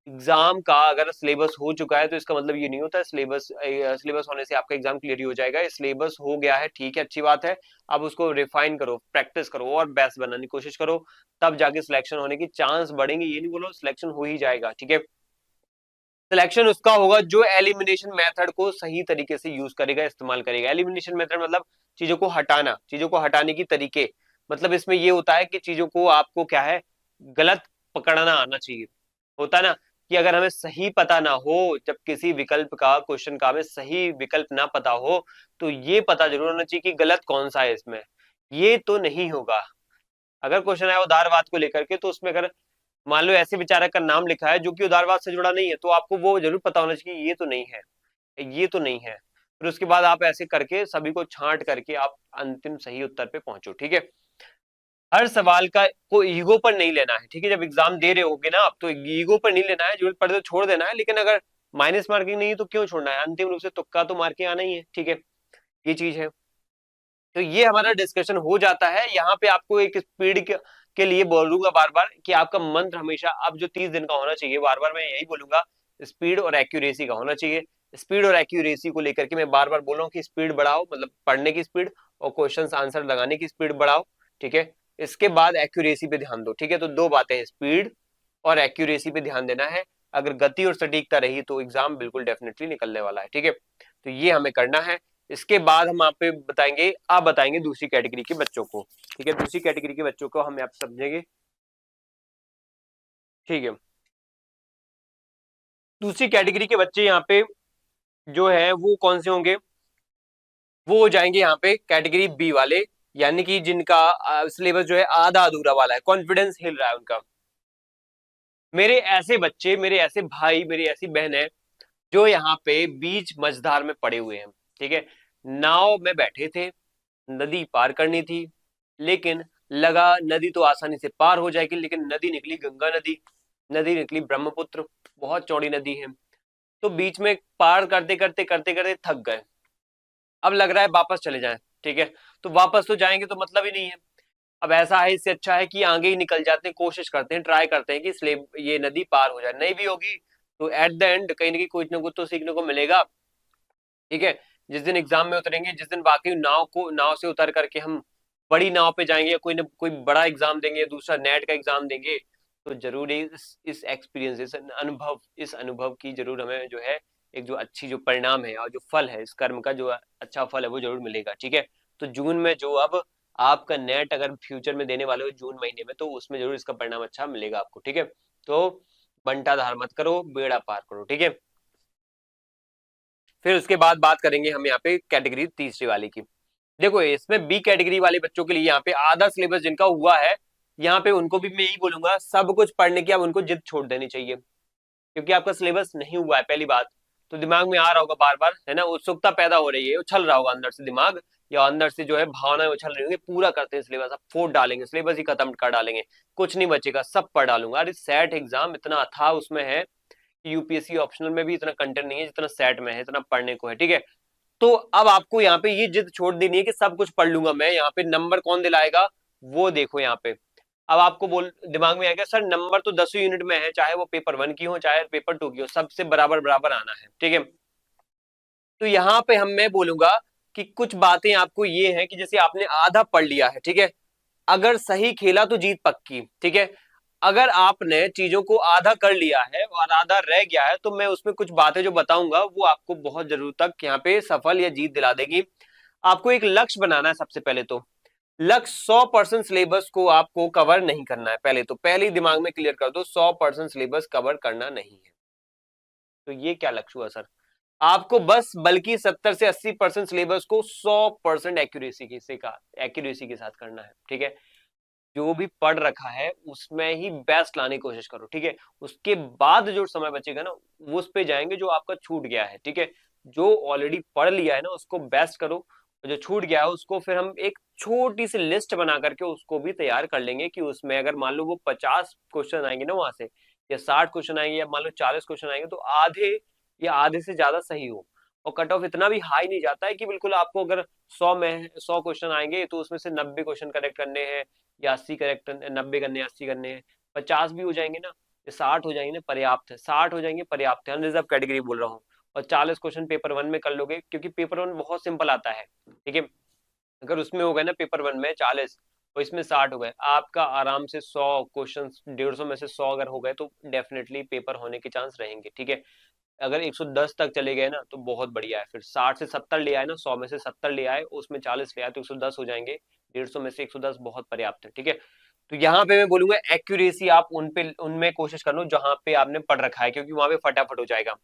एग्जाम का अगर सिलेबस हो चुका है तो इसका मतलब ये नहीं होता है सिलेबस होने से आपका एग्जाम क्लियर ही हो जाएगा। सिलेबस हो गया है, ठीक है, अच्छी बात है। अब उसको रिफाइन करो, प्रैक्टिस करो और बेस्ट बनाने की कोशिश करो, तब जाके सिलेक्शन होने की चांस बढ़ेंगे। ये नहीं बोलो सिलेक्शन हो ही जाएगा, ठीक है। सिलेक्शन उसका होगा जो एलिमिनेशन मेथड को सही तरीके से यूज करेगा, इस्तेमाल करेगा। एलिमिनेशन मेथड मतलब चीजों को हटाना, चीजों को हटाने की तरीके। मतलब इसमें ये होता है कि चीजों को आपको क्या है, गलत पकड़ना आना चाहिए। होता है ना कि अगर हमें सही पता ना हो, जब किसी विकल्प का, क्वेश्चन का हमें सही विकल्प ना पता हो, तो ये पता जरूर होना चाहिए कि गलत कौन सा है इसमें। ये तो नहीं होगा। अगर क्वेश्चन है उदारवाद को लेकर के, तो उसमें अगर मान लो ऐसे विचारक का नाम लिखा है जो कि उदारवाद से जुड़ा नहीं है, तो आपको वो जरूर पता होना चाहिए कि ये तो नहीं है, ये तो नहीं है। फिर उसके बाद आप ऐसे करके सभी को छांट करके आप अंतिम सही उत्तर पे पहुंचो, ठीक है। हर सवाल का को ईगो पर नहीं लेना है, ठीक है। जब एग्जाम दे रहे होगे ना आप, तो ईगो पर नहीं लेना है, जरूरत पड़े तो छोड़ देना है, लेकिन अगर माइनस मार्किंग नहीं है तो क्यों छोड़ना है, अंतिम रूप से तुक्का तो मार के आना ही है, ठीक है। ये चीज है। तो ये हमारा डिस्कशन हो जाता है। यहाँ पे आपको एक स्पीड के लिए बोलूंगा बार बार कि आपका मंत्र हमेशा अब जो 30 दिन का होना चाहिए, बार बार मैं यही बोलूंगा, स्पीड और एक्यूरेसी का होना चाहिए। स्पीड और एक्यूरेसी को लेकर के मैं बार बार बोल रहा हूँ कि स्पीड बढ़ाओ, मतलब पढ़ने की स्पीड और क्वेश्चंस आंसर लगाने की स्पीड बढ़ाओ, ठीक है। इसके बाद एक्यूरेसी पे ध्यान दो, ठीक है। तो दो बातें हैं, स्पीड और एक्यूरेसी पे ध्यान देना है। अगर गति और सटीकता रही तो एग्जाम बिल्कुल डेफिनेटली निकलने वाला है, ठीक है। तो ये हमें करना है। इसके बाद हम आप पे बताएंगे, आप बताएंगे दूसरी कैटेगरी के बच्चों को, ठीक है। दूसरी कैटेगरी के बच्चों को हम आप समझेंगे, ठीक है। दूसरी कैटेगरी के बच्चे यहाँ पे जो है वो कौन से होंगे, वो हो जाएंगे यहाँ पे कैटेगरी बी वाले, यानी कि जिनका सिलेबस जो है आधा अधूरा वाला है, कॉन्फिडेंस हिल रहा है उनका। मेरे ऐसे बच्चे, मेरे ऐसे भाई, मेरी ऐसी बहन है जो यहाँ पे बीच मझधार में पड़े हुए हैं, ठीक है। नाव में बैठे थे, नदी पार करनी थी, लेकिन लगा नदी तो आसानी से पार हो जाएगी, लेकिन नदी निकली गंगा नदी, नदी निकली ब्रह्मपुत्र, बहुत चौड़ी नदी है। तो बीच में पार करते करते करते करते थक गए। अब लग रहा है वापस चले जाएं, ठीक है। तो वापस तो जाएंगे तो मतलब ही नहीं है। अब ऐसा है, इससे अच्छा है कि आगे ही निकल जाते हैं, कोशिश करते हैं, ट्राई करते हैं कि स्लेब ये नदी पार हो जाए। नहीं भी होगी तो एट द एंड कहीं ना कहीं कुछ ना कुछ तो सीखने को मिलेगा, ठीक है। जिस दिन एग्जाम में उतरेंगे, जिस दिन वाकई नाव से उतर करके हम बड़ी नाव पे जाएंगे, या कोई ना कोई बड़ा एग्जाम देंगे, दूसरा नेट का एग्जाम देंगे, तो जरूर इस एक्सपीरियंस, इस अनुभव की जरूर हमें जो है एक जो अच्छी जो परिणाम है और जो फल है, इस कर्म का जो अच्छा फल है वो जरूर मिलेगा, ठीक है। तो जून में जो अब आपका नेट अगर फ्यूचर में देने वाले हो जून महीने में, तो उसमें जरूर इसका परिणाम अच्छा मिलेगा आपको, ठीक है। तो बंटाधार मत करो, बेड़ा पार करो, ठीक है। फिर उसके बाद बात करेंगे हम यहाँ पे कैटेगरी तीसरी वाली की। देखो इसमें बी कैटेगरी वाले बच्चों के लिए यहाँ पे आधा सिलेबस जिनका हुआ है, यहाँ पे उनको भी मैं यही बोलूंगा, सब कुछ पढ़ने की अब उनको जिद छोड़ देनी चाहिए, क्योंकि आपका सिलेबस नहीं हुआ है पहली बात। तो दिमाग में आ रहा होगा बार बार, है ना, उत्सुकता पैदा हो रही है, उछल रहा होगा अंदर से दिमाग, या अंदर से जो है भावनाएं उछल रही होंगी, पूरा करते हैं सिलेबस, अब फोड़ डालेंगे, सिलेबस ही खत्म कर डालेंगे, कुछ नहीं बचेगा, सब पढ़ डालूंगा। अरे सेट एग्जाम इतना अथाह उसमें है, यूपीएससी ऑप्शनल में भी इतना कंटेंट नहीं है जितना सेट में है, इतना पढ़ने को है, ठीक है। तो अब आपको यहाँ पे ये जिद छोड़ देनी है कि सब कुछ पढ़ लूंगा मैं, यहाँ पे नंबर कौन दिलाएगा वो देखो यहाँ पे। अब आपको बोल दिमाग में आएगा सर नंबर तो 10 यूनिट में है, चाहे वो पेपर 1 की हो चाहे पेपर 2 की हो, सबसे बराबर बराबर आना है, ठीक है। तो यहाँ पे मैं बोलूंगा कि कुछ बातें आपको ये है कि जैसे आपने आधा पढ़ लिया है, ठीक है, अगर सही खेला तो जीत पक्की, ठीक है। अगर आपने चीजों को आधा कर लिया है और आधा रह गया है, तो मैं उसमें कुछ बातें जो बताऊंगा वो आपको बहुत जरूर तक यहाँ पे सफल या जीत दिला देगी। आपको एक लक्ष्य बनाना है सबसे पहले तो। लक्ष्य 100% सिलेबस को आपको कवर नहीं करना है, पहले तो पहले ही दिमाग में क्लियर कर दो, 100% सिलेबस कवर करना नहीं है। तो ये क्या लक्ष्य हुआ सर, आपको बस बल्कि 70 से 80% सिलेबस को 100% एक्यूरेसी के साथ करना है, ठीक है। जो भी पढ़ रखा है उसमें ही बेस्ट लाने की कोशिश करो, ठीक है। उसके बाद जो समय बचेगा ना, वो उस पे जाएंगे जो आपका छूट गया है, ठीक है। जो ऑलरेडी पढ़ लिया है ना उसको बेस्ट करो, और जो छूट गया है उसको फिर हम एक छोटी सी लिस्ट बना करके उसको भी तैयार कर लेंगे, कि उसमें अगर मान लो वो 50 क्वेश्चन आएंगे ना वहां से, या 60 क्वेश्चन आएंगे, या मान लो 40 क्वेश्चन आएंगे, तो आधे या आधे से ज्यादा सही हो, और कट ऑफ इतना भी हाई नहीं जाता है कि बिल्कुल आपको अगर 100 क्वेश्चन आएंगे तो उसमें से 90 क्वेश्चन करेक्ट करने हैं या 80 करेक्ट 90 करने हैं, 80 करने हैं, 50 भी हो जाएंगे ना, 60 हो जाएंगे ना, पर्याप्त है, 60 हो जाएंगे पर्याप्त है, अनरिजर्व कैटेगरी बोल रहा हूँ। और 40 क्वेश्चन पेपर 1 में कर लोगे, क्योंकि पेपर 1 बहुत सिंपल आता है, ठीक है। अगर उसमें हो गए ना पेपर 1 में 40 और इसमें 60 हो गए, आपका आराम से 100 क्वेश्चन, 150 में से 100 अगर हो गए तो डेफिनेटली पेपर होने के चांस रहेंगे, ठीक है। अगर 110 तक चले गए ना तो बहुत बढ़िया है, फिर 60 से 70 ले आए ना, 100 में से 70 ले आए, उसमें 40 ले आए तो 110 हो जाएंगे, 150 में से 110 बहुत पर्याप्त है, ठीक है। तो यहाँ पे मैं बोलूंगा एक्यूरेसी आप उनमें कोशिश कर लो जहां पे आपने पढ़ रखा है, क्योंकि वहां पे फटाफट हो जाएगा।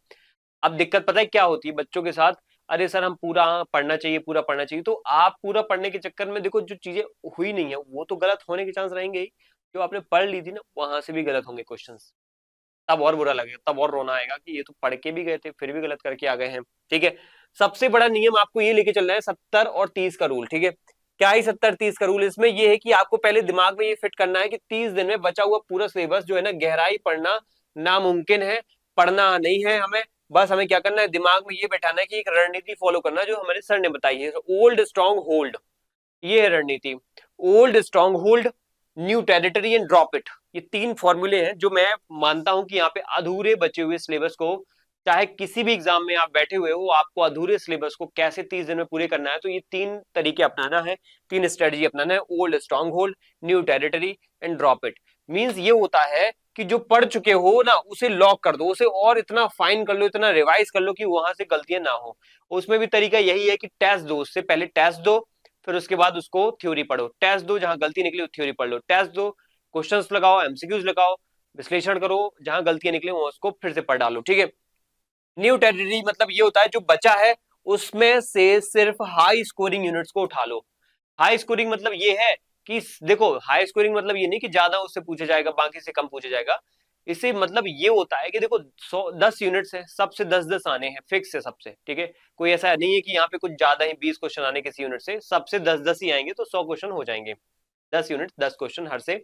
अब दिक्कत पता है क्या होती है बच्चों के साथ, अरे सर हम पूरा पढ़ना चाहिए, पूरा पढ़ना चाहिए, तो आप पूरा पढ़ने के चक्कर में देखो जो चीजें हुई नहीं है वो तो गलत होने के चांस रहेंगे ही, जो आपने पढ़ ली थी ना वहां से भी गलत होंगे क्वेश्चन, तब और बुरा लगेगा, तब और रोना आएगा कि ये तो पढ़ के भी गए थे फिर भी गलत करके आ गए हैं, ठीक है। सबसे बड़ा नियम आपको ये लेके चलना है 70 और 30 का रूल, ठीक है। क्या ही 70-30 का रूल, इसमें ये है कि आपको पहले दिमाग में ये फिट करना है कि 30 दिन में बचा हुआ पूरा सिलेबस जो है ना, गहराई पढ़ना नामुमकिन है, पढ़ना नहीं है हमें, बस हमें क्या करना है, दिमाग में ये बैठाना है कि एक रणनीति फॉलो करना जो हमारे सर ने बताई है, ओल्ड स्ट्रॉन्ग होल्ड, ये है रणनीति। Old strong hold, new territory and drop it, ये 3 फॉर्मूले हैं जो मैं मानता हूं कि यहाँ पे अधूरे बचे हुए सिलेबस को, चाहे किसी भी एग्जाम में आप बैठे हुए हो, आपको अधूरे सिलेबस को कैसे 30 दिन में पूरे करना है, तो ये 3 तरीके अपनाना है, 3 स्ट्रेटजी अपनाना है, old strong hold, new territory and drop it. Means ये होता है कि जो पढ़ चुके हो ना उसे लॉक कर दो, उसे और इतना फाइन कर लो, इतना रिवाइज कर लो कि वहां से गलतियां ना हो। उसमें भी तरीका यही है कि टेस्ट दो, उससे पहले टेस्ट दो, फिर उसके बाद उसको थ्योरी पढ़ो, टेस्ट दो, जहां गलती निकली थ्योरी पढ़ लो, टेस्ट दो, क्वेश्चंस लगाओ, एमसीक्यूज लगाओ, विश्लेषण करो, जहां गलतियां निकली उसको फिर से पढ़ डालो, ठीक है। न्यू टेरिटरी मतलब ये होता है जो बचा है उसमें से सिर्फ हाई स्कोरिंग यूनिट्स को उठा लो। हाई स्कोरिंग मतलब ये है कि देखो, हाई स्कोरिंग मतलब ये नहीं कि ज्यादा उससे पूछा जाएगा बाकी से कम पूछा जाएगा, इससे मतलब ये होता है कि देखो 10 यूनिट्स है, सबसे 10-10 आने हैं, फिक्स है सबसे, ठीक है। कोई ऐसा नहीं है कि यहाँ पे कुछ ज्यादा ही 20 क्वेश्चन आने किसी यूनिट से, सबसे 10-10 ही आएंगे तो 100 क्वेश्चन हो जाएंगे, 10 यूनिट 10 क्वेश्चन हर से,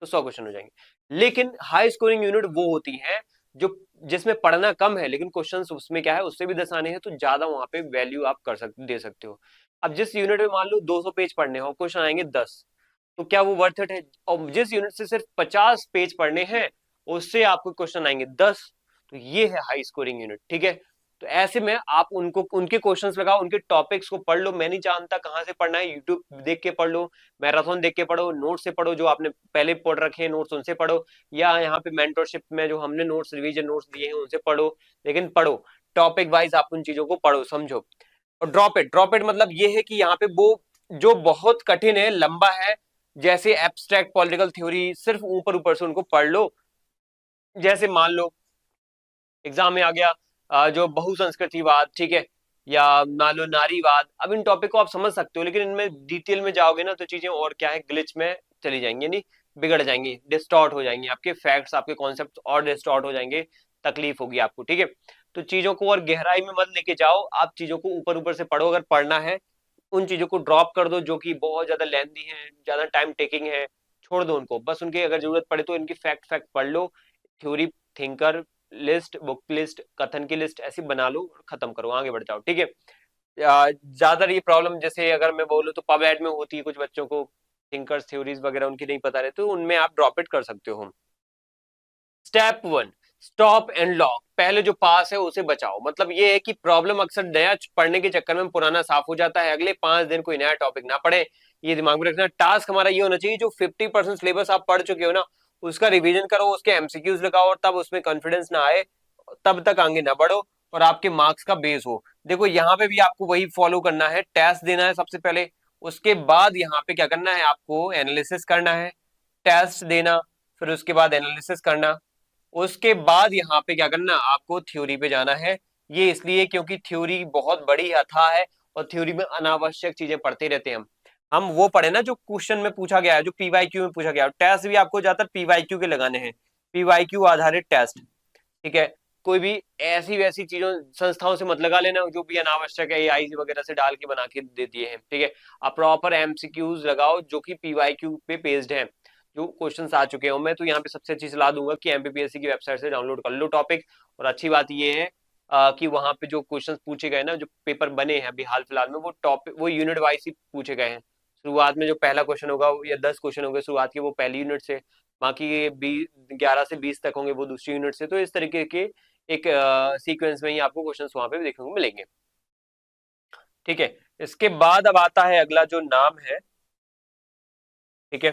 तो 100 क्वेश्चन हो जाएंगे। लेकिन हाई स्कोरिंग यूनिट वो होती है जो जिसमें पढ़ना कम है लेकिन क्वेश्चंस उसमें क्या है उससे भी 10 आने हैं, तो ज्यादा वहां पे वैल्यू आप दे सकते हो। अब जिस यूनिट में मान लो 200 पेज पढ़ने हो, क्वेश्चन आएंगे 10, तो क्या वो वर्थ इट है? और जिस यूनिट से सिर्फ 50 पेज पढ़ने हैं उससे आपको क्वेश्चन आएंगे 10, तो ये है हाई स्कोरिंग यूनिट, ठीक है। तो ऐसे में आप उनको उनके क्वेश्चंस लगाओ, उनके टॉपिक्स को पढ़ लो, मैं नहीं जानता कहाँ से पढ़ना है, यूट्यूब देख के पढ़ लो, मैराथन देख के पढ़ो, नोट से पढ़ो, जो आपने पहले पढ़ रखे हैं नोट्स उनसे पढ़ो, या यहाँ पे मेंटरशिप में जो हमने नोट्स रिवीजन नोट्स दिए हैं उनसे पढ़ो, लेकिन पढ़ो टॉपिक वाइज, आप उन चीजों को पढ़ो समझो। और ड्रॉप इट मतलब ये है कि यहाँ पे वो जो बहुत कठिन है, लंबा है, जैसे एब्स्ट्रैक्ट पॉलिटिकल थ्योरी, सिर्फ ऊपर ऊपर से उनको पढ़ लो। जैसे मान लो एग्जाम में आ गया जो बहुसंस्कृतिवाद, ठीक है, या मान लो नारीवाद, अब इन टॉपिक को आप समझ सकते हो, लेकिन इनमें डिटेल में जाओगे ना तो चीजें और क्या है, ग्लिच में चली जाएंगी, नहीं बिगड़ जाएंगी, डिस्टॉर्ट हो जाएंगी, आपके फैक्ट्स आपके कॉन्सेप्ट और डिस्टॉर्ट हो जाएंगे, तकलीफ होगी आपको, ठीक है। तो चीजों को और गहराई में मत लेके जाओ, आप चीजों को ऊपर ऊपर से पढ़ो, अगर पढ़ना है उन चीजों को ड्रॉप कर दो जो कि बहुत ज्यादा लेंथी है, ज्यादा टाइम टेकिंग है, छोड़ दो उनको, बस उनकी अगर जरूरत पड़े तो इनकी फैक्ट फैक्ट पढ़ लो, theory, thinker list, book list, कथन की लिस्ट ऐसी बना लो और खत्म करो, आगे बढ़ जाओ, ठीक है। ज्यादा ये प्रॉब्लम जैसे अगर मैं बोलूँ तो पबएड में होती है, कुछ बच्चों को थिंकर्स थ्योरीज वगैरह उनकी नहीं पता रहती, तो उनमें आप ड्रॉप इट कर सकते हो। स्टेप 1, स्टॉप एंड लॉक, पहले जो पास है उसे बचाओ, मतलब ये है कि प्रॉब्लम अक्सर नया पढ़ने के चक्कर में पुराना साफ हो जाता है, अगले 5 दिन कोई नया टॉपिक ना पढ़े, ये दिमाग में रखना। टास्क हमारा ये होना चाहिए जो 50% सिलेबस आप पढ़ चुके हो ना उसका रिवीजन करो, उसके एमसीक्यूज लगाओ, और तब उसमें कॉन्फिडेंस ना आए तब तक आगे ना बढ़ो और आपके मार्क्स का बेस हो। देखो यहाँ पे भी आपको वही फॉलो करना है, टेस्ट देना है सबसे पहले, उसके बाद यहाँ पे क्या करना है, आपको एनालिसिस करना है, टेस्ट देना, फिर उसके बाद एनालिसिस करना, उसके बाद यहाँ पे क्या करना, आपको थ्योरी पे जाना है। ये इसलिए क्योंकि थ्योरी बहुत बड़ी अथाह है और थ्योरी में अनावश्यक चीजें पढ़ते रहते हैं हम वो पढ़े ना जो क्वेश्चन में पूछा गया है, जो पीवाईक्यू में पूछा गया है, टेस्ट भी आपको ज्यादातर पीवाईक्यू के लगाने हैं, पीवाईक्यू आधारित टेस्ट, ठीक है। कोई भी ऐसी वैसी चीजों संस्थाओं से मत लगा लेना जो भी अनावश्यक है, एआई वगैरह से डाल के बना के दे दिए हैं, ठीक है। आप प्रॉपर एमसीक्यूज लगाओ जो कि पीवाईक्यू पे बेस्ड है, जो क्वेश्चंस आ चुके हो। मैं तो यहाँ पे सबसे अच्छी सलाह दूंगा कि एमपीपीएससी की वेबसाइट से डाउनलोड कर लो टॉपिक, और अच्छी बात ये है कि वहां पे जो क्वेश्चंस पूछे गए ना, जो पेपर बने हैं अभी हाल फिलहाल में, वो टॉपिक वो यूनिट वाइज ही पूछे गए हैं। शुरुआत में जो पहला क्वेश्चन होगा या 10 क्वेश्चन होंगे शुरुआत के, वो पहली यूनिट से, बाकी ये 11 से 20 तक होंगे वो दूसरी यूनिट से। तो इस तरीके के एक सीक्वेंस में ही आपको क्वेश्चन वहां पे देखने को मिलेंगे। ठीक है, इसके बाद अब आता है अगला जो नाम है। ठीक है,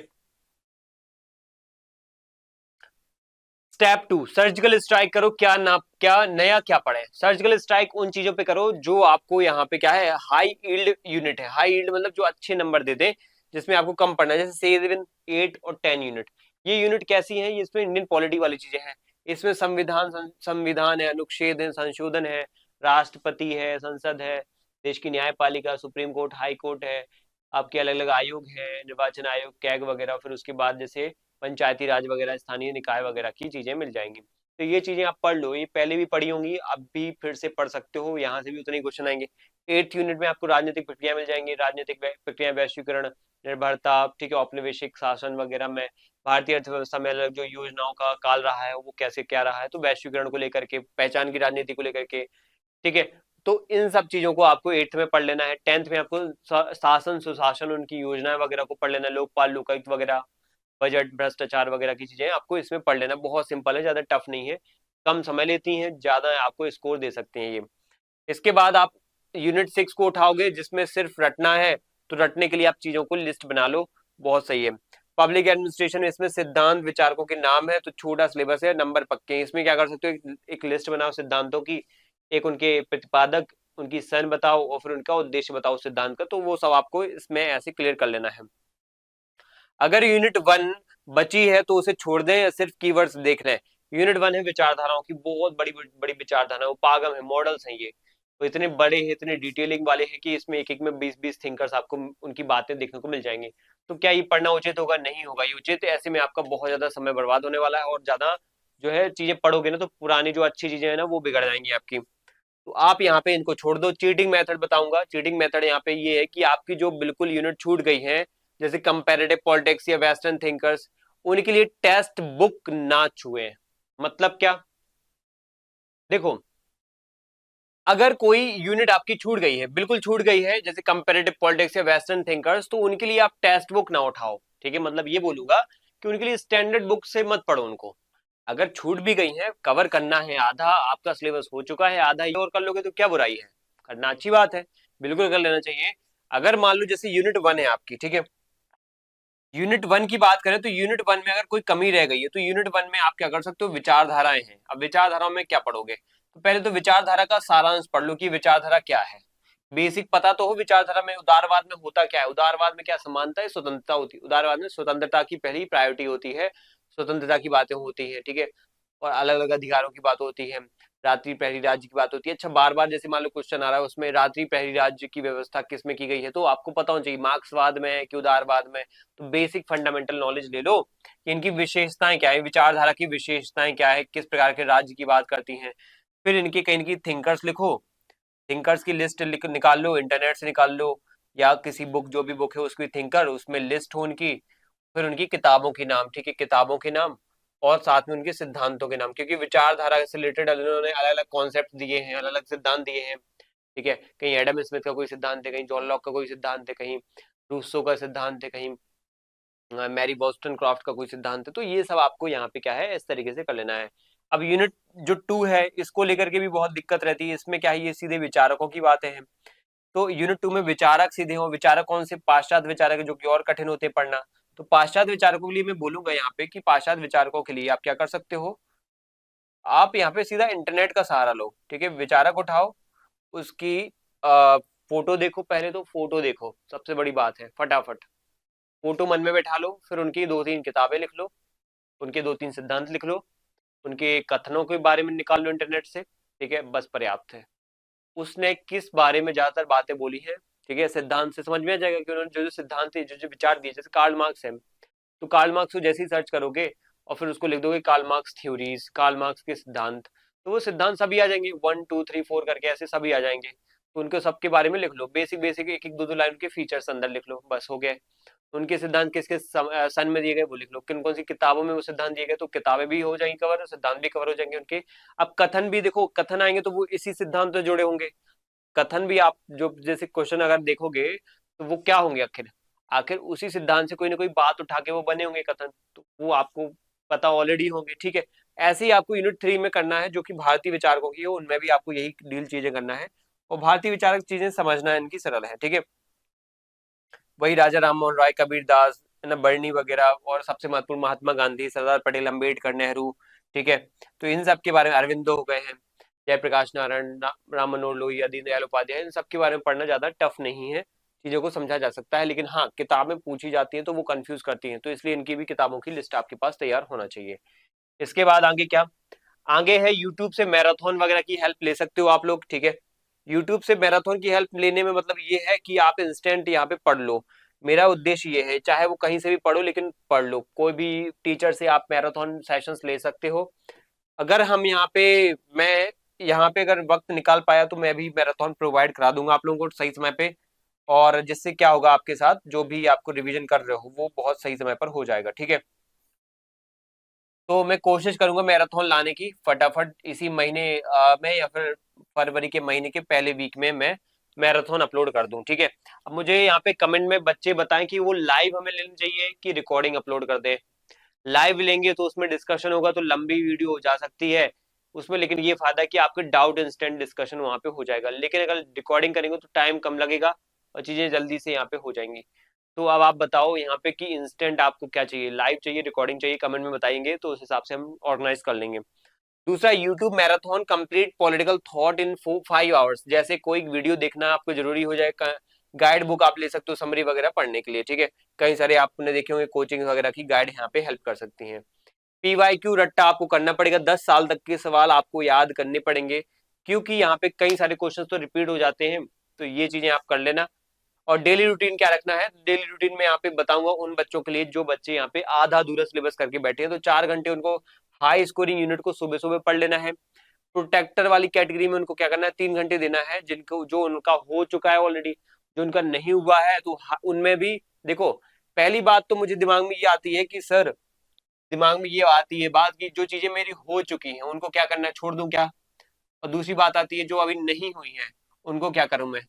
स्टेप 2, सर्जिकल स्ट्राइक करो। क्या ना, क्या नया क्या पढ़े? सर्जिकल स्ट्राइक उन चीजों पे करो जो आपको यहाँ पे क्या है, हाई यील्ड यूनिट है। हाई यील्ड मतलब जो अच्छे नंबर दे दे, जिसमें आपको कम पढ़ना है, जैसे 7, 8 और 10 यूनिट। ये यूनिट कैसी है? ये इसमें इंडियन पॉलिटी वाली चीजें हैं। इसमें संविधान है, अनुच्छेद है, संशोधन है, राष्ट्रपति है, संसद है, देश की न्यायपालिका, सुप्रीम कोर्ट, हाई कोर्ट है, आपके अलग अलग आयोग है, निर्वाचन आयोग, कैग वगैरह, फिर उसके बाद जैसे पंचायती राज वगैरह, स्थानीय निकाय वगैरह की चीजें मिल जाएंगी। तो ये चीजें आप पढ़ लो, ये पहले भी पढ़ी होंगी, अब भी फिर से पढ़ सकते हो, यहाँ से भी उतने ही क्वेश्चन आएंगे। 8th यूनिट में आपको राजनीतिक प्रक्रिया मिल जाएंगी, राजनीतिक प्रक्रिया, वैश्वीकरण, निर्भरता, ठीक है, औपनिवेशिक शासन वगैरह में, भारतीय अर्थव्यवस्था में अलग जो योजनाओं का काल रहा है वो कैसे क्या रहा है, तो वैश्वीकरण को लेकर के, पहचान की राजनीति को लेकर के। ठीक है, तो इन सब चीजों को आपको 8th में पढ़ लेना है। 10th में आपको शासन सुशासन, उनकी योजनाएं वगैरह को पढ़ लेना है, लोकपाल लोकायुक्त वगैरह, बजट, भ्रष्टाचार वगैरह की चीजें आपको इसमें पढ़ लेना। बहुत सिंपल है, ज्यादा टफ नहीं है, कम समय लेती हैं, ज्यादा आपको स्कोर दे सकते हैं ये। इसके बाद आप यूनिट 6 को उठाओगे, जिसमें सिर्फ रटना है, तो रटने के लिए आप चीजों को लिस्ट बना लो, बहुत सही है। पब्लिक एडमिनिस्ट्रेशन, इसमें सिद्धांत विचारकों के नाम है, तो छोटा सिलेबस है, नंबर पक्के हैं। इसमें क्या कर सकते हो, एक लिस्ट बनाओ सिद्धांतों की, एक उनके प्रतिपादक, उनकी सन बताओ, और फिर उनका उद्देश्य बताओ सिद्धांत का, तो वो सब आपको इसमें ऐसे क्लियर कर लेना है। अगर यूनिट 1 बची है तो उसे छोड़ दें या सिर्फ कीवर्ड्स देख रहे हैं। यूनिट 1 है विचारधाराओं की, बहुत बड़ी बड़ी विचारधारा, वो पागम है, मॉडल्स हैं ये, तो इतने बड़े हैं, इतने डिटेलिंग वाले हैं कि इसमें एक एक में 20-20 थिंकर्स आपको उनकी बातें देखने को मिल जाएंगी। तो क्या ये पढ़ना उचित होगा? नहीं होगा ये उचित। ऐसे में आपका बहुत ज्यादा समय बर्बाद होने वाला है, और ज्यादा जो है चीजें पढ़ोगे ना, तो पुरानी जो अच्छी चीजें हैं ना, वो बिगड़ जाएंगी आपकी। तो आप यहाँ पे इनको छोड़ दो। चीटिंग मेथड बताऊंगा। चीटिंग मेथड यहाँ पे ये है कि आपकी जो बिल्कुल यूनिट छूट गई है, जैसे कंपैरेटिव पॉलिटिक्स या वेस्टर्न थिंकर्स, उनके लिए टेक्स्ट बुक ना छुए। मतलब क्या? देखो, अगर कोई यूनिट आपकी छूट गई है, बिल्कुल छूट गई है, जैसे कंपैरेटिव पॉलिटिक्स या वेस्टर्न थिंकर्स, तो उनके लिए आप टेक्स्ट बुक ना उठाओ। ठीक है, मतलब ये बोलूंगा कि उनके लिए स्टैंडर्ड बुक से मत पढ़ो उनको। अगर छूट भी गई है, कवर करना है, आधा आपका सिलेबस हो चुका है, आधा ये और कर लोगे तो क्या बुराई है, करना अच्छी बात है, बिल्कुल कर लेना चाहिए। अगर मान लो जैसे यूनिट 1 है आपकी, ठीक है, यूनिट 1 की बात करें, तो यूनिट 1 में अगर कोई कमी रह गई है, तो यूनिट 1 में आप क्या कर सकते हो, विचारधाराएं हैं। अब विचारधाराओं में क्या पढ़ोगे? तो पहले तो विचारधारा का सारांश पढ़ लो कि विचारधारा क्या है। बेसिक पता तो हो विचारधारा में, उदारवाद में होता क्या है, उदारवाद में क्या समानता है, स्वतंत्रता होती है। उदारवाद में स्वतंत्रता की पहली प्रायोरिटी होती है, स्वतंत्रता की बातें होती है, ठीक है, और अलग अलग अधिकारों की बात होती है, रात्रि प्रहरी राज्य की बात होती है। अच्छा, बार बार जैसे मान लो क्वेश्चन आ रहा है, उसमें रात्रि प्रहरी राज्य की व्यवस्था किसमें की गई है, तो आपको पता होना चाहिए मार्क्सवाद में है कि उदारवाद में। तो बेसिक फंडामेंटल नॉलेज ले लो कि इनकी विशेषताएं क्या है, विचारधारा की विशेषताएं क्या है, किस प्रकार के राज्य की बात करती हैं। फिर इनकी कहीं की थिंकर्स लिखो, थिंकर्स की लिस्ट निकाल लो, इंटरनेट से निकाल लो, या किसी बुक, जो भी बुक है उसकी थिंकर, उसमें लिस्ट हो उनकी। फिर उनकी किताबों के नाम, ठीक है, किताबों के नाम, और साथ में उनके सिद्धांतों के नाम, क्योंकि विचारधारा से रिलेटेड उन्होंने अलग अलग कॉन्सेप्ट दिए हैं, अलग अलग सिद्धांत दिए हैं। ठीक है, कहीं एडम स्मिथ का कोई सिद्धांत है, कहीं जॉन लॉक का कोई सिद्धांत है, कहीं रूसो का सिद्धांत है, कहीं मैरी बोस्टन क्रॉफ्ट का कोई सिद्धांत है। तो ये सब आपको यहाँ पे क्या है, इस तरीके से कर लेना है। अब यूनिट 2 है, इसको लेकर के भी बहुत दिक्कत रहती है। इसमें क्या है, ये सीधे विचारकों की बातें हैं। तो यूनिट 2 में विचारक सीधे हो, विचारक कौन से, पाश्चात्य विचारक, जो कि और कठिन होते हैं पढ़ना। तो पाश्चात्य विचारकों के लिए मैं बोलूंगा यहाँ पे कि पाश्चात्य विचारकों के लिए आप क्या कर सकते हो, आप यहाँ पे सीधा इंटरनेट का सहारा लो। ठीक है, विचारक उठाओ, उसकी फोटो देखो, पहले तो फोटो देखो, सबसे बड़ी बात है, फटाफट फोटो मन में बैठा लो, फिर उनकी 2-3 किताबें लिख लो, उनके 2-3 सिद्धांत लिख लो, उनके कथनों के बारे में निकाल लो इंटरनेट से। ठीक है, बस पर्याप्त है। उसने किस बारे में ज्यादातर बातें बोली है, ठीक है, सिद्धांत से समझ में आ जाएगा कि उन्होंने जो जो सिद्धांत थे, जो जो विचार दिए, जैसे कार्ल मार्क्स है, तो कार्ल मार्क्स को जैसे ही सर्च करोगे और फिर उसको लिख दोगे Karl Marx theories, Karl Marx के सिद्धांत, तो वो सिद्धांत सभी आ जाएंगे, 1 2 3 4 करके ऐसे सभी आ जाएंगे। तो उनको सबके बारे में लिख लो, बेसिक बेसिक एक एक दो दो लाइन के फीचर्स अंदर लिख लो, बस हो गया। उनके सिद्धांत किसके सन में दिए गए वो लिख लो, किन कौन सी किताबों में वो सिद्धांत दिए गए, तो किताबें भी हो जाएंगी कवर, सिद्धांत भी कवर हो जाएंगे उनके। अब कथन भी देखो, कथन आएंगे तो वो इसी सिद्धांत से जुड़े होंगे। कथन भी आप जो जैसे क्वेश्चन अगर देखोगे तो वो क्या होंगे, आखिर आखिर उसी सिद्धांत से कोई ना कोई बात उठा के वो बने होंगे कथन, तो वो आपको पता ऑलरेडी होंगे, ठीक है। ऐसे ही आपको यूनिट 3 में करना है जो कि भारतीय विचारकों की है, उनमें भी आपको यही डील चीजें करना है, और भारतीय विचारक चीजें समझना है इनकी सरल है, ठीक है। वही राजा राम मोहन राय, कबीर दास, है ना, बर्नी वगैरह, और सबसे महत्वपूर्ण महात्मा गांधी, सरदार पटेल, अम्बेडकर, नेहरू, ठीक है। तो इन सब के बारे में, अरविंदो हो गए हैं, जयप्रकाश नारायण, राम मनोहर लोहिया, दीनदयाल उपाध्याय, इन सब के बारे में पढ़ना ज्यादा टफ नहीं है, चीजों को समझा जा सकता है। लेकिन हाँ, किताबें पूछी जाती हैं तो वो कंफ्यूज करती हैं, तो इसलिए इनकी भी किताबों की लिस्ट आपके पास तैयार होना चाहिए। इसके बाद आगे क्या, आगे है यूट्यूब से मैराथन वगैरह की हेल्प ले सकते हो आप लोग, ठीक है। यूट्यूब से मैराथन की हेल्प लेने में मतलब ये है कि आप इंस्टेंट यहाँ पे पढ़ लो। मेरा उद्देश्य ये है, चाहे वो कहीं से भी पढ़ो लेकिन पढ़ लो, कोई भी टीचर से आप मैराथन सेशंस ले सकते हो। अगर हम यहाँ पे, मैं यहाँ पे अगर वक्त निकाल पाया तो मैं भी मैराथन प्रोवाइड करा दूंगा आप लोगों को सही समय पे, और जिससे क्या होगा, आपके साथ जो भी आपको रिवीजन कर रहे हो वो बहुत सही समय पर हो जाएगा, ठीक है। तो मैं कोशिश करूंगा मैराथन लाने की फटाफट इसी महीने में, या फिर फरवरी के महीने के पहले वीक में मैं मैराथन अपलोड कर दूं, ठीक है। अब मुझे यहाँ पे कमेंट में बच्चे बताएं कि वो लाइव हमें लेनी चाहिए कि रिकॉर्डिंग अपलोड कर दे। लाइव लेंगे तो उसमें डिस्कशन होगा तो लंबी वीडियो हो जा सकती है उसमें, लेकिन ये फायदा है कि आपके डाउट इंस्टेंट डिस्कशन वहां पे हो जाएगा। लेकिन अगर रिकॉर्डिंग करेंगे तो टाइम कम लगेगा और चीजें जल्दी से यहाँ पे हो जाएंगी। तो अब आप बताओ यहाँ पे कि इंस्टेंट आपको क्या चाहिए, लाइव चाहिए, रिकॉर्डिंग चाहिए, कमेंट में बताएंगे तो उस हिसाब से हम ऑर्गेनाइज कर लेंगे। दूसरा, YouTube marathon complete political thought in 5 hours, जैसे कोई वीडियो देखना आपको जरूरी हो जाए, गाइड बुक आप ले सकते हो समरी वगैरह पढ़ने के लिए, ठीक है। कई सारे आपने देखे होंगे कोचिंग वगैरह की गाइड यहाँ पे हेल्प कर सकती हैं। पीवाईक्यू रट्टा आपको करना पड़ेगा, 10 साल तक के सवाल आपको याद करने पड़ेंगे, क्योंकि यहाँ पे कई सारे क्वेश्चन तो रिपीट हो जाते हैं, तो ये चीजें आप कर लेना। और डेली रूटीन क्या रखना है, डेली रूटीन में यहाँ पे बताऊंगा उन बच्चों के लिए जो बच्चे यहाँ पे आधा अधूरा सिलेबस करके बैठे हैं, तो 4 घंटे उनको हाई स्कोरिंग यूनिट को सुबह सुबह पढ़ लेना है। प्रोटेक्टर वाली कैटेगरी में उनको क्या करना है, 3 घंटे देना है, जिनको जो उनका हो चुका है ऑलरेडी, जो उनका नहीं हुआ है तो उनमें भी देखो। पहली बात तो मुझे दिमाग में ये आती है कि सर, दिमाग में ये आती है बात कि जो चीजें मेरी हो चुकी हैं उनको क्या करना है, छोड़ दूं क्या। और दूसरी बात आती है जो अभी नहीं हुई है उनको क्या करूं मैं,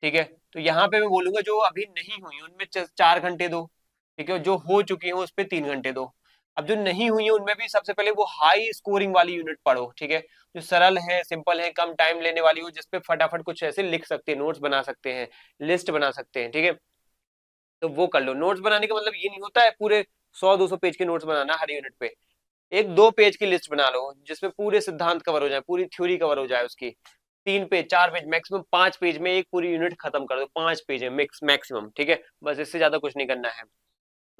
ठीक है। तो यहाँ पे मैं बोलूंगा जो अभी नहीं हुई उनमें 4 घंटे दो, ठीक है। जो हो चुकी है उस पर 3 घंटे दो। अब जो नहीं हुई है उनमें भी सबसे पहले वो हाई स्कोरिंग वाली यूनिट पढ़ो, ठीक है। जो सरल है, सिंपल है, कम टाइम लेने वाली हो, जिसपे फटाफट कुछ ऐसे लिख सकते हैं, नोट्स बना सकते हैं, लिस्ट बना सकते हैं, ठीक है। तो वो कर लो। नोट्स बनाने का मतलब ये नहीं होता है पूरे 100-200 पेज के नोट्स बनाना हर यूनिट पे। एक 2 पेज की लिस्ट बना लो जिसमें पूरे सिद्धांत कवर हो जाए, पूरी थ्योरी कवर हो जाए उसकी। 3 पेज, 4 पेज, मैक्सिमम 5 पेज में एक पूरी यूनिट खत्म कर दो, 5 पेज है मिक्स मैक्सिमम, ठीक है। बस इससे ज्यादा कुछ नहीं करना है।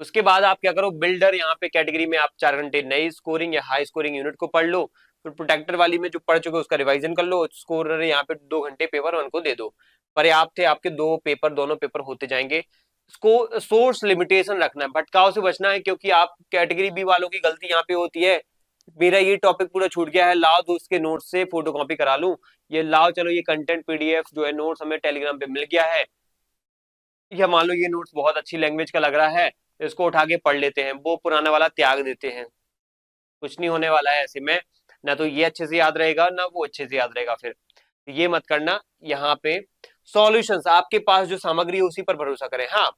उसके बाद आप क्या करो, बिल्डर यहाँ पे कैटेगरी में आप 4 घंटे नई स्कोरिंग या हाई स्कोरिंग यूनिट को पढ़ लो। फिर प्रोटेक्टर वाली में जो पढ़ चुके उसका रिवाइजन कर लो। स्कोरर यहाँ पे 2 घंटे पेपर वन को दे दो। पर्याप्त थे आपके 2 पेपर, दोनों पेपर होते जाएंगे। इसको सोर्स लिमिटेशन रखना है, भटकाव से बचना है, क्योंकि आप कैटेगरी बी वालों की गलती यहाँ पे होती है, मेरा ये टॉपिक पूरा छूट गया है, लाओ तो उसके नोट्स से फोटोकॉपी करा लूं, ये लाओ चलो ये कंटेंट पीडीएफ जो है नोट्स हमें टेलीग्राम पे मिल गया है, या मान लो ये नोट्स बहुत अच्छी लैंग्वेज का लग रहा है तो इसको उठा के पढ़ लेते हैं, वो पुराना वाला त्याग देते हैं। कुछ नहीं होने वाला है ऐसे में, ना तो ये अच्छे से याद रहेगा ना वो अच्छे से याद रहेगा। फिर ये मत करना। यहाँ पे सॉल्यूशंस, आपके पास जो सामग्री है उसी पर भरोसा करें। हाँ,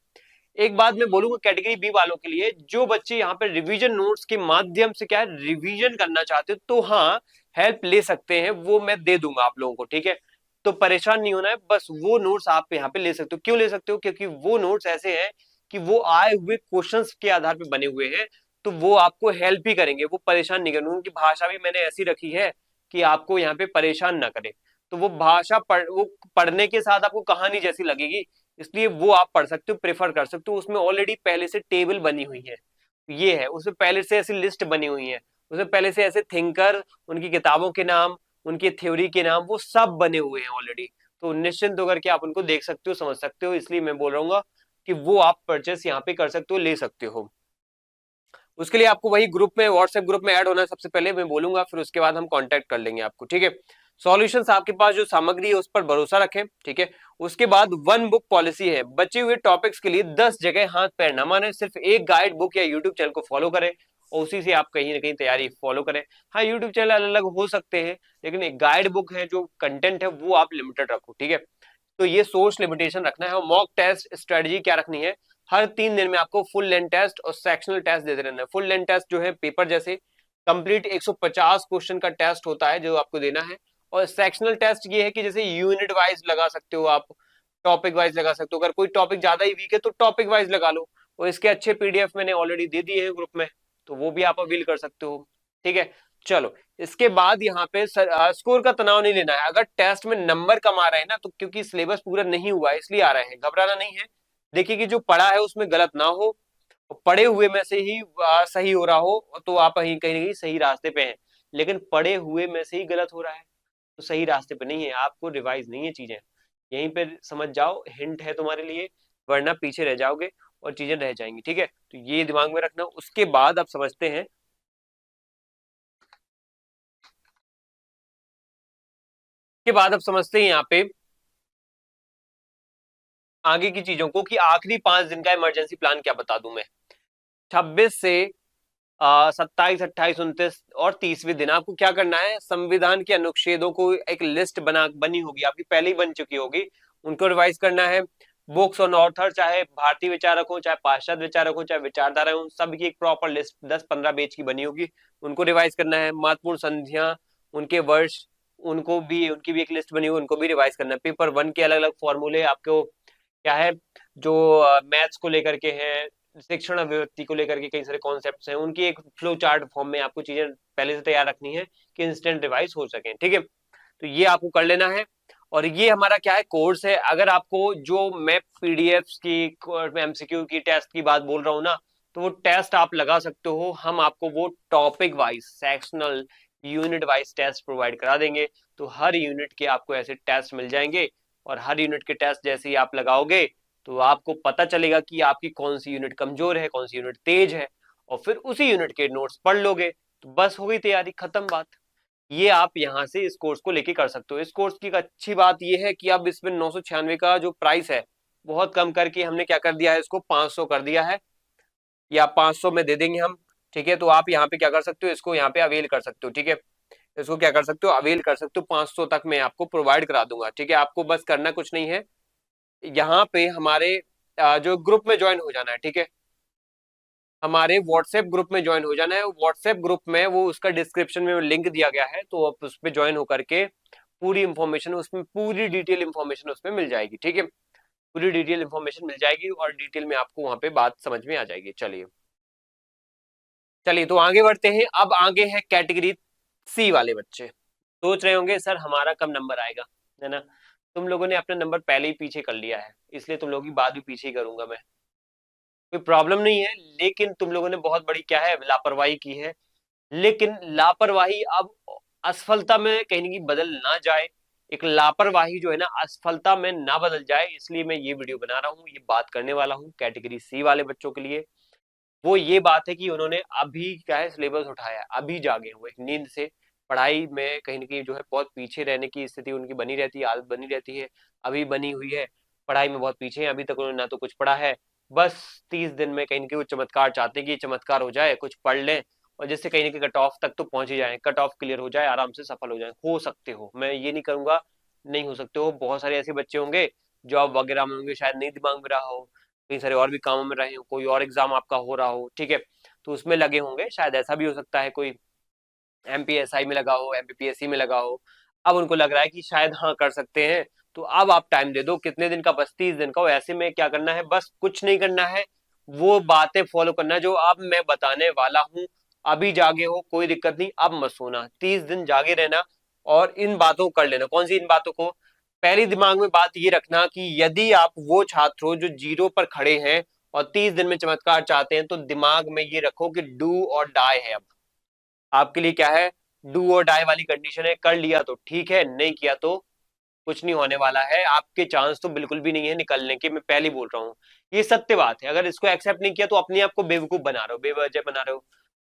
एक बात मैं बोलूंगा कैटेगरी बी वालों के लिए, जो बच्चे यहाँ पे रिवीजन नोट्स के माध्यम से क्या है रिवीजन करना चाहते हो तो हाँ हेल्प ले सकते हैं, वो मैं दे दूंगा आप लोगों को, ठीक है। तो परेशान नहीं होना है, बस वो नोट्स आप यहाँ पे ले सकते हो। क्यों ले सकते हो, क्योंकि वो नोट्स ऐसे हैं कि वो आए हुए क्वेश्चंस के आधार पे बने हुए हैं, तो वो आपको हेल्प ही करेंगे, वो परेशान नहीं करेंगे। उनकी भाषा भी मैंने ऐसी रखी है कि आपको यहाँ पे परेशान ना करे। तो वो भाषा वो पढ़ने के साथ आपको कहानी जैसी लगेगी, इसलिए वो आप पढ़ सकते हो, प्रेफर कर सकते हो। उसमें ऑलरेडी पहले से टेबल बनी हुई है, ये है उसमें पहले से ऐसी लिस्ट बनी हुई है, उसमें पहले से ऐसे थिंकर, उनकी किताबों के नाम, उनकी थ्योरी के नाम, वो सब बने हुए हैं ऑलरेडी। तो निश्चिंत होकर के आप उनको देख सकते हो, समझ सकते हो। इसलिए मैं बोल रहा हूँ कि वो आप परचेस यहाँ पे कर सकते हो, ले सकते हो। उसके लिए आपको वही ग्रुप में, व्हाट्सएप ग्रुप में ऐड होना है सबसे पहले मैं बोलूंगा, फिर उसके बाद हम कांटेक्ट कर लेंगे आपको, ठीक है। सॉल्यूशंस आपके पास जो सामग्री है उस पर भरोसा रखें, ठीक है। उसके बाद वन बुक पॉलिसी है, बचे हुए टॉपिक्स के लिए 10 जगह हाथ पैर न माने, सिर्फ एक गाइड बुक या यूट्यूब चैनल को फॉलो करें और उसी से आप कहीं ना कहीं तैयारी फॉलो करें। हाँ, यूट्यूब चैनल अलग अलग हो सकते हैं, लेकिन एक गाइड बुक है, जो कंटेंट है वो आप लिमिटेड रखो, ठीक है। तो ये सोर्स लिमिटेशन रखना है। और मॉक टेस्ट स्ट्रेटजी क्या रखनी है, हर 3 दिन में आपको फुल लेंथ टेस्ट और सेक्शनल टेस्ट देते रहना है। फुल लेंथ टेस्ट जो है पेपर जैसे कंप्लीट 150 क्वेश्चन का टेस्ट होता है जो आपको देना है। और सेक्शनल टेस्ट ये है कि जैसे यूनिट वाइज लगा सकते हो आप, टॉपिक वाइज लगा सकते हो। अगर कोई टॉपिक ज्यादा ही वीक है तो टॉपिक वाइज लगा लो, और इसके अच्छे पीडीएफ मैंने ऑलरेडी दे दिए हैं ग्रुप में, तो वो भी आप अवेल कर सकते हो, ठीक है। चलो, इसके बाद यहाँ पे स्कोर का तनाव नहीं लेना है। अगर टेस्ट में नंबर कम आ रहे हैं ना, तो क्योंकि सिलेबस पूरा नहीं हुआ है इसलिए आ रहे हैं, घबराना नहीं है। देखिए कि जो पढ़ा है उसमें गलत ना हो, पढ़े हुए में से ही सही हो रहा हो, तो आप कहीं कहीं कहीं सही रास्ते पे हैं। लेकिन पढ़े हुए में से ही गलत हो रहा है तो सही रास्ते पे नहीं है, आपको रिवाइज नहीं है चीजें, यहीं पे समझ जाओ, हिंट है तुम्हारे लिए, वरना पीछे रह जाओगे और चीजें रह जाएंगी, ठीक है। तो ये दिमाग में रखना। उसके बाद आप समझते हैं, के बाद आप समझते हैं यहाँ पे आगे की चीजों को, कि आखिरी 5 दिन का इमरजेंसी प्लान क्या बता दूं मैं। 26 से 27, 28, 29 और 30वें दिन आपको क्या करना है, संविधान के अनुच्छेदों को एक लिस्ट बनी होगी आपकी, पहले ही बन चुकी होगी, उनको रिवाइज करना है। बुक्स और ऑथर, चाहे भारतीय विचारक हो, चाहे पाश्चात्य विचारक हो, चाहे विचारधारा हो, सबकी एक प्रॉपर लिस्ट 10-15 पेज की बनी होगी, उनको रिवाइज करना है। महत्वपूर्ण संधियां, उनके वर्ष, उनकी भी एक लिस्ट बनी हुई, उनको भी रिवाइज करना है। पेपर 1 के अलग अलग फॉर्मूले आपको क्या है, जो मैथ्स को लेकर के हैं, शिक्षण अभिव्यक्ति को लेकर के कई सारे कॉन्सेप्ट्स हैं, उनकी एक फ्लो चार्ट फॉर्म में आपको चीजें पहले से तैयार रखनी है कि इंस्टेंट रिवाइज हो सके, ठीक है। तो ये आपको कर लेना है। और ये हमारा क्या है, कोर्स है। अगर आपको जो मैं पीडीएफ की, एमसीक्यू की टेस्ट की बात बोल रहा हूँ ना, तो वो टेस्ट आप लगा सकते हो, हम आपको वो topic wise, sectional, unit wise test provide करा देंगे। तो हर यूनिट के आपको ऐसे टेस्ट मिल जाएंगे, और हर यूनिट के टेस्ट जैसे ही आप लगाओगे तो आपको पता चलेगा कि आपकी कौन सी यूनिट कमजोर है, कौन सी यूनिट तेज है, और फिर उसी यूनिट के नोट्स पढ़ लोगे तो बस हो गई तैयारी, खत्म बात। ये आप यहाँ से इस कोर्स को लेके कर सकते हो। इस कोर्स की अच्छी बात ये है कि अब इसमें 996 का जो प्राइस है बहुत कम करके हमने क्या कर दिया है, इसको 500 कर दिया है, या 500 में दे देंगे हम, ठीक है। तो आप यहाँ पे क्या कर सकते हो, इसको यहाँ पे अवेल कर सकते हो, ठीक है। इसको क्या कर सकते हो, अवेल कर सकते हो। 500 तक मैं आपको प्रोवाइड करा दूंगा, ठीक है। आपको बस करना कुछ नहीं है, यहाँ पे हमारे जो ग्रुप में ज्वाइन हो जाना है, ठीक है। हमारे व्हाट्सएप ग्रुप में ज्वाइन हो जाना है। व्हाट्सएप ग्रुप में वो उसका डिस्क्रिप्शन में लिंक दिया गया है, तो आप उस पर ज्वाइन होकर के पूरी इंफॉर्मेशन उसमें, पूरी डिटेल इंफॉर्मेशन उसमें मिल जाएगी, ठीक है। पूरी डिटेल इंफॉर्मेशन मिल जाएगी और डिटेल में आपको वहां पे बात समझ में आ जाएगी। चलिए चलिए, तो आगे बढ़ते हैं। अब आगे है कैटेगरी सी वाले बच्चे। सोच रहे होंगे सर हमारा कब नंबर आएगा, है ना। तुम लोगों ने अपना नंबर पहले ही पीछे कर लिया है, इसलिए तुम लोगों की बात भी पीछे ही करूंगा मैं, कोई प्रॉब्लम नहीं है। लेकिन तुम लोगों ने बहुत बड़ी क्या है, लापरवाही की है। लेकिन लापरवाही अब असफलता में कहीं ना कहीं बदल ना जाए, एक लापरवाही जो है ना असफलता में ना बदल जाए, इसलिए मैं ये वीडियो बना रहा हूँ, ये बात करने वाला हूँ कैटेगरी सी वाले बच्चों के लिए। वो ये बात है कि उन्होंने अभी क्या है, सिलेबस उठाया, अभी जागे हुए नींद से, पढ़ाई में कहीं ना कहीं जो है बहुत पीछे रहने की स्थिति उनकी बनी रहती है, आदत बनी रहती है, अभी बनी हुई है। पढ़ाई में बहुत पीछे हैं, अभी तक उन्होंने ना तो कुछ पढ़ा है। बस 30 दिन में कहीं ना कहीं वो चमत्कार चाहते हैं कि चमत्कार हो जाए, कुछ पढ़ लें और जिससे कहीं ना कहीं कट ऑफ तक तो पहुंच ही जाए, कट ऑफ क्लियर हो जाए, आराम से सफल हो जाए। हो सकते हो, मैं ये नहीं करूंगा नहीं हो सकते हो, बहुत सारे ऐसे बच्चे होंगे जॉब वगैरह में होंगे, शायद नहीं दिमाग में रहा हो, कई सारे और भी कामों में रहे हो, कोई और एग्जाम आपका हो रहा हो, ठीक है, तो उसमें लगे होंगे, शायद ऐसा भी हो सकता है कोई एमपीएसआई में लगा हो, एमपीपीएससी में लगा हो। अब उनको लग रहा है कि शायद हाँ कर सकते हैं, तो अब आप टाइम दे दो, कितने दिन का, बस 30 दिन का। ऐसे में क्या करना है, बस कुछ नहीं करना है, वो बातें फॉलो करना है जो अब मैं बताने वाला हूं। अभी जागे हो कोई दिक्कत नहीं, अब मत सोना, 30 दिन जागे रहना और इन बातों को कर लेना। कौन सी इन बातों को, पहली दिमाग में बात ये रखना कि यदि आप वो छात्र हो जो जीरो पर खड़े हैं और 30 दिन में चमत्कार चाहते हैं, तो दिमाग में ये रखो कि डू और डाई है। अब आपके लिए क्या है, डू और डाई वाली कंडीशन है, कर लिया तो ठीक है, नहीं किया तो कुछ नहीं होने वाला है, आपके चांस तो बिल्कुल भी नहीं है निकलने के, मैं पहले बोल रहा हूँ, ये सत्य बात है। अगर इसको एक्सेप्ट नहीं किया तो अपने आप को बेवकूफ बना रहे हो, बेवजह बना रहे हो।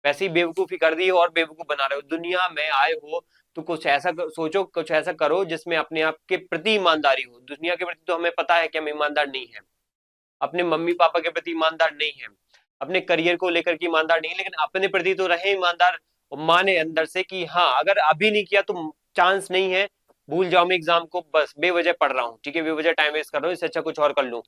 वैसे ही बेवकूफी कर दी है और बेवकूफ बना रहे हो। दुनिया में आए हो तो कुछ ऐसा सोचो, कुछ ऐसा करो जिसमें अपने आप के प्रति ईमानदारी हो। दुनिया के प्रति तो हमें पता है कि हम ईमानदार नहीं है, अपने मम्मी पापा के प्रति ईमानदार नहीं है, अपने करियर को लेकर के ईमानदार नहीं है, लेकिन अपने प्रति तो रहे ईमानदार। माने अंदर से कि हाँ अगर अभी नहीं किया तो चांस नहीं है, भूल जाओ मैं एग्जाम को, बस बेवजह पढ़ रहा हूँ, ठीक है, बेवजह टाइम वेस्ट कर रहा हूँ, इससे अच्छा कुछ और कर लूँ,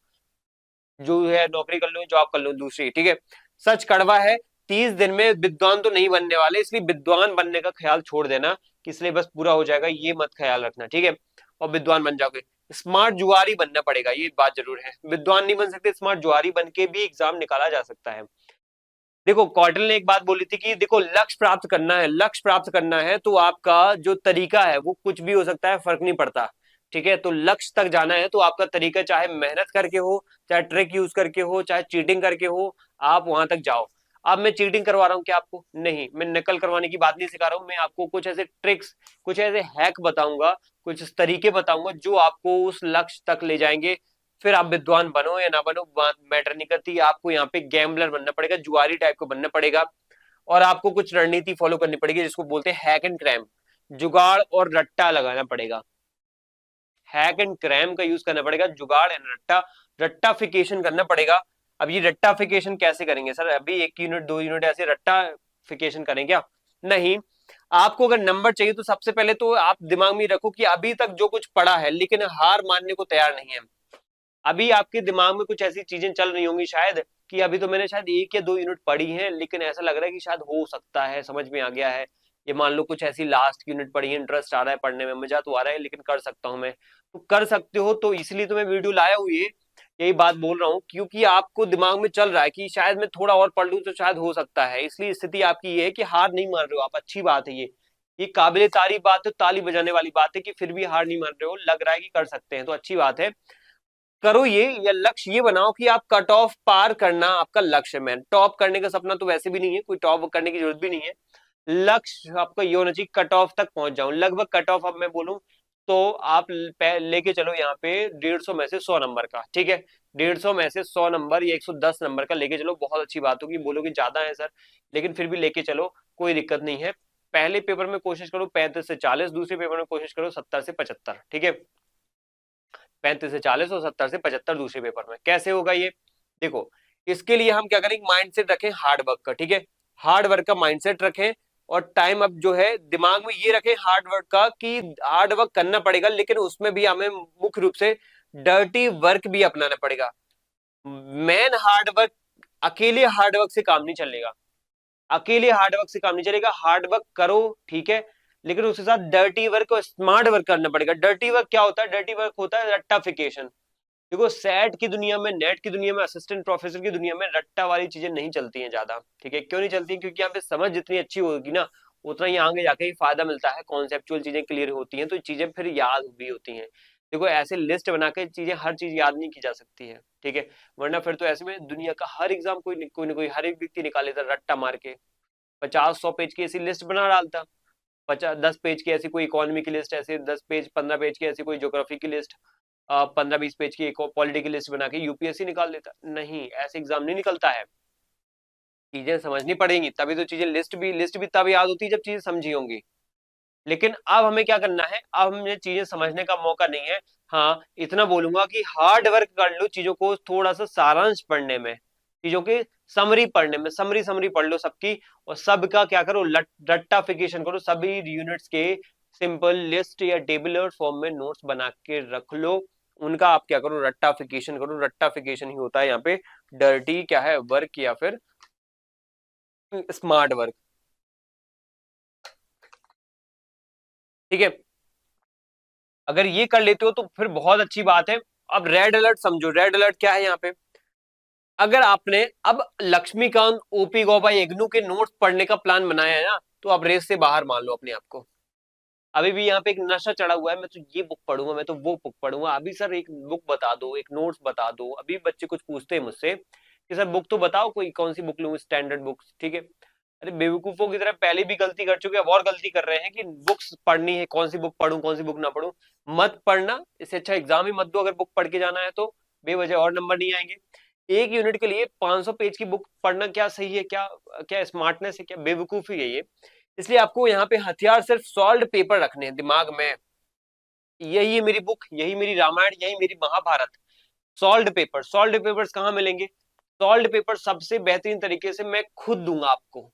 जो है नौकरी कर लूँ, जॉब कर लूँ दूसरी, ठीक है। सच कड़वा है, 30 दिन में विद्वान तो नहीं बनने वाले, इसलिए विद्वान बनने का ख्याल छोड़ देना कि इसलिए बस पूरा हो जाएगा, ये मत ख्याल रखना, ठीक है। और विद्वान बन जाओगे, स्मार्ट जुआरी बनना पड़ेगा, ये बात जरूर है। विद्वान नहीं बन सकते, स्मार्ट जुआरी बन के भी एग्जाम निकाला जा सकता है। देखो कौटिल ने एक बात बोली थी कि देखो लक्ष्य प्राप्त करना है, लक्ष्य प्राप्त करना है तो आपका जो तरीका है वो कुछ भी हो सकता है, फर्क नहीं पड़ता, ठीक है। तो लक्ष्य तक जाना है तो आपका तरीका चाहे मेहनत करके हो, चाहे ट्रिक यूज करके हो, चाहे चीटिंग करके हो, आप वहां तक जाओ। अब मैं चीटिंग करवा रहा हूँ क्या आपको? नहीं, मैं नकल करवाने की बात नहीं सिखा रहा हूँ, मैं आपको कुछ ऐसे ट्रिक्स, कुछ ऐसे हैक बताऊंगा, कुछ तरीके बताऊंगा जो आपको उस लक्ष्य तक ले जाएंगे। फिर आप विद्वान बनो या ना बनो बात मैटर नहीं करती, आपको यहाँ पे गैम्बलर बनना पड़ेगा, जुआरी टाइप को बनना पड़ेगा। और आपको कुछ रणनीति फॉलो करनी पड़ेगी जिसको बोलते हैं हैक एंड क्रैम, जुगाड़ और रट्टा लगाना पड़ेगा। हैक एंड क्रैम का यूज करना पड़ेगा, जुगाड़ एंड रट्टा, रट्टाफिकेशन करना पड़ेगा। अब ये रट्टाफिकेशन कैसे करेंगे सर? अभी 1 यूनिट 2 यूनिट ऐसे रट्टाफिकेशन करें क्या? नहीं। आपको अगर नंबर चाहिए तो सबसे पहले तो आप दिमाग में रखो कि अभी तक जो कुछ पढ़ा है लेकिन हार मानने को तैयार नहीं है। अभी आपके दिमाग में कुछ ऐसी चीजें चल रही होंगी शायद कि अभी तो मैंने शायद 1 या 2 यूनिट पढ़ी है, लेकिन ऐसा लग रहा है कि शायद हो सकता है समझ में आ गया है। ये मान लो कुछ ऐसी लास्ट यूनिट पढ़ी है, इंटरेस्ट आ रहा है पढ़ने में, मजा तो आ रहा है, लेकिन कर सकता हूँ मैं। तो कर सकते हो, तो इसलिए तो मैं वीडियो लाया हुई है, यही बात बोल रहा हूँ, क्योंकि आपको दिमाग में चल रहा है कि शायद मैं थोड़ा और पढ़ लूँ तो शायद हो सकता है। इसलिए स्थिति आपकी ये है कि हार नहीं मान रहे हो आप, अच्छी बात है ये काबिले तारीफ बात है, ताली बजाने वाली बात है कि फिर भी हार नहीं मान रहे हो, लग रहा है कि कर सकते हैं, तो अच्छी बात है। करो ये, या लक्ष्य ये बनाओ कि आप कट ऑफ पार करना आपका लक्ष्य है। मैन टॉप करने का सपना तो वैसे भी नहीं है, कोई टॉप करने की जरूरत भी नहीं है। लक्ष्य आपका ये होना चाहिए कट ऑफ तक पहुंच जाऊं, लगभग कट ऑफ। अब मैं बोलूं तो आप लेके चलो यहाँ पे 150 में से 100 नंबर का, ठीक है। 150 में से 100 नंबर या 110 नंबर का लेके चलो, बहुत अच्छी बात होगी। बोलोगे ज्यादा है सर, लेकिन फिर भी लेके चलो, कोई दिक्कत नहीं है। पहले पेपर में कोशिश करो 35 से 40, दूसरे पेपर में कोशिश करो 70 से 75, ठीक है। 35 से 40 और 70 से 75 दूसरे पेपर में। कैसे होगा ये? देखो इसके लिए हम क्या करें, माइंडसेट रखें हार्ड वर्क का, ठीक है। हार्ड वर्क का माइंडसेट रखें, और टाइम अब जो है दिमाग में ये रखें हार्ड वर्क का कि हार्ड वर्क करना पड़ेगा, लेकिन उसमें भी हमें मुख्य रूप से डर्टी वर्क भी अपनाना पड़ेगा। मैन हार्ड वर्क, अकेले हार्ड वर्क से काम नहीं चलेगा, अकेले हार्ड वर्क से काम नहीं चलेगा। हार्ड वर्क करो, ठीक है, लेकिन उसके साथ डर्टी वर्क और स्मार्ट वर्क करना पड़ेगा। डर्टी वर्क क्या होता है? डर्टी वर्क होता है रट्टाफिकेशन। देखो सेट की दुनिया में, नेट की दुनिया में, असिस्टेंट प्रोफेसर की दुनिया में रट्टा वाली चीजें नहीं चलती हैं ज्यादा, ठीक है। क्यों नहीं चलती? क्योंकि यहाँ पे समझ जितनी अच्छी होगी ना, उतना ही आगे जाके ही फायदा मिलता है, कॉन्सेप्चुअल चीजें क्लियर होती हैं तो चीजें फिर याद भी होती हैं। देखो ऐसे लिस्ट बना के चीजें, हर चीज याद नहीं की जा सकती है, ठीक है। वरना फिर तो ऐसे में दुनिया का हर एग्जाम कोई ना कोई हर एक व्यक्ति निकाल लेता रट्टा मार के, 50-100 पेज की ऐसी लिस्ट बना डालता, 50-10 पेज की ऐसी कोई इकोनॉमी की लिस्ट, ऐसे 10 पेज 15 पेज की ऐसी कोई ज्योग्राफी की लिस्ट, 15-20 पेज की एक पॉलिटी की लिस्ट बना के यूपीएससी निकाल देता। नहीं, ऐसे एग्जाम नहीं निकलता है। चीजें समझनी पड़ेंगी, तभी तो चीजें, लिस्ट भी तब याद होती है जब चीजें समझी होंगी। लेकिन अब हमें क्या करना है, अब हमें चीजें समझने का मौका नहीं है। हाँ इतना बोलूंगा कि हार्ड वर्क कर लो चीजों को थोड़ा सा सारांश पढ़ने में, चीजों की समरी पढ़ने में, समरी समरी पढ़ लो सबकी, और सबका क्या करो, रट्टाफिकेशन करो, सभी यूनिट्स के सिंपल लिस्ट या टेबुलर फॉर्म में नोट्स बना के रख लो। उनका आप क्या करो, रट्टाफिकेशन करो। रट्टाफिकेशन ही होता है यहाँ पे डर्टी क्या है, वर्क या फिर स्मार्ट वर्क, ठीक है। अगर ये कर लेते हो तो फिर बहुत अच्छी बात है। अब रेड अलर्ट समझो, रेड अलर्ट क्या है यहाँ पे? अगर आपने अब लक्ष्मीकांत ओपी गौबाई एग्नू के नोट्स पढ़ने का प्लान बनाया है ना, तो आप रेस से बाहर मान लो अपने आप को। अभी भी यहाँ पे एक नशा चढ़ा हुआ है, मैं तो ये बुक पढ़ूंगा, मैं तो वो बुक पढ़ूंगा। अभी सर एक बुक बता दो, एक नोट्स बता दो। अभी बच्चे कुछ पूछते हैं मुझसे कि सर बुक तो बताओ, कोई कौन सी बुक लूं, स्टैंडर्ड बुक्स, ठीक है। अरे बेवकूफों की तरह पहले भी गलती कर चुके हैं, अब और गलती कर रहे हैं कि बुक्स पढ़नी है, कौन सी बुक पढ़ूं कौन सी बुक ना पढ़ूं। मत पढ़ना, इससे अच्छा एग्जाम ही मत दो अगर बुक पढ़ के जाना है तो, बेवजह और नंबर नहीं आएंगे। एक यूनिट के लिए 500 पेज की बुक पढ़ना क्या सही है, क्या क्या स्मार्टनेस है, क्या बेवकूफी है ये। इसलिए आपको यहाँ पे हथियार सिर्फ सॉल्व पेपर रखने हैं दिमाग में। यही है मेरी बुक, यही मेरी रामायण, यही मेरी Mahabharata. Solve paper, solve papers कहाँ मिलेंगे? सॉल्व पेपर सबसे बेहतरीन तरीके से मैं खुद दूंगा आपको,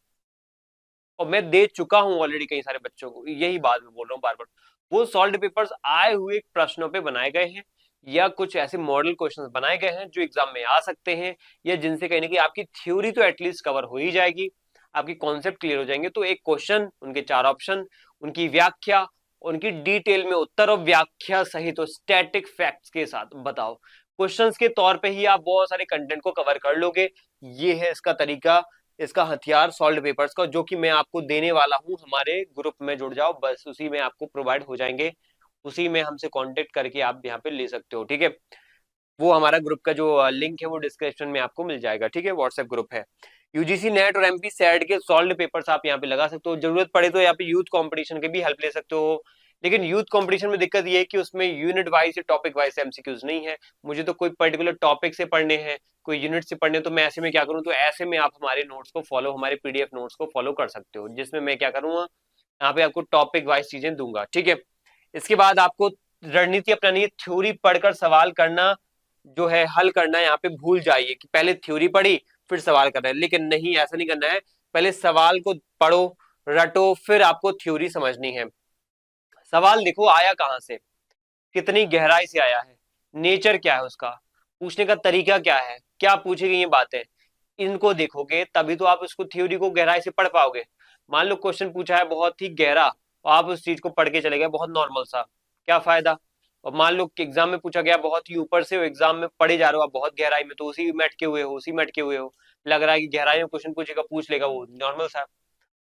और मैं दे चुका हूं ऑलरेडी कई सारे बच्चों को। यही बात मैं बोल रहा हूँ बार बार। वो सॉल्व पेपर्स आए हुए प्रश्नों पे बनाए गए हैं, या कुछ ऐसे मॉडल क्वेश्चंस बनाए गए हैं जो एग्जाम में आ सकते हैं, या जिनसे कहीं ना कहीं आपकी थ्योरी तो एटलीस्ट कवर हो ही जाएगी, आपकी कॉन्सेप्ट क्लियर हो जाएंगे। तो एक क्वेश्चन, उनके 4 ऑप्शन, उनकी व्याख्या, उनकी डिटेल में उत्तर और व्याख्या सहित तो स्टैटिक फैक्ट्स के साथ बताओ। क्वेश्चंस के तौर पे ही आप बहुत सारे कंटेंट को कवर कर लोगे। ये है इसका तरीका, इसका हथियार सॉल्व पेपर्स का, जो कि मैं आपको देने वाला हूं। हमारे ग्रुप में जुड़ जाओ, बस उसी में आपको प्रोवाइड हो जाएंगे, उसी में हमसे कांटेक्ट करके आप यहाँ पे ले सकते हो, ठीक है। वो हमारा ग्रुप का जो लिंक है वो डिस्क्रिप्शन में आपको मिल जाएगा, ठीक है। व्हाट्सएप ग्रुप है। यूजीसी नेट और एमपी सेट के सॉल्व पेपर्स आप यहाँ पे लगा सकते हो। जरूरत पड़े तो यहाँ पे यूथ कंपटीशन के भी हेल्प ले सकते हो। लेकिन यूथ कंपटीशन में दिक्कत ये है कि उसमें यूनिट वाइज या टॉपिक वाइज एमसीक्यूज नहीं है। मुझे तो कोई पर्टिकुलर टॉपिक से पढ़ने हैं, कोई यूनिट से पढ़ने, तो मैं ऐसे में क्या करूँ, तो ऐसे में आप हमारे नोट्स को फॉलो, हमारे पीडीएफ नोट्स को फॉलो कर सकते हो, जिसमें मैं क्या करूंगा, यहाँ पे आपको टॉपिक वाइज चीजें दूंगा, ठीक है। इसके बाद आपको रणनीति अपनानी है। थ्योरी पढ़कर सवाल करना जो है, हल करना है, यहाँ पे भूल जाइए कि पहले थ्योरी पढ़ी फिर सवाल करना है। लेकिन नहीं, ऐसा नहीं करना है। पहले सवाल को पढ़ो, रटो, फिर आपको थ्योरी समझनी है। सवाल देखो आया कहां से, कितनी गहराई से आया है, नेचर क्या है उसका, पूछने का तरीका क्या है, क्या पूछी गई ये बातें, इनको देखोगे तभी तो आप उसको थ्योरी को गहराई से पढ़ पाओगे। मान लो क्वेश्चन पूछा है बहुत ही गहरा, और आप उस चीज को पढ़ के चले गए बहुत नॉर्मल सा, क्या फायदा। और मान लो कि एग्जाम में पूछा गया बहुत ही ऊपर से, एग्जाम में पढ़े जा रहे हो आप बहुत गहराई में, तो उसी में अटके हुए हो, उसी में अटके हुए हो, लग रहा है कि गहराई में क्वेश्चन पूछेगा, पूछ लेगा वो नॉर्मल सा।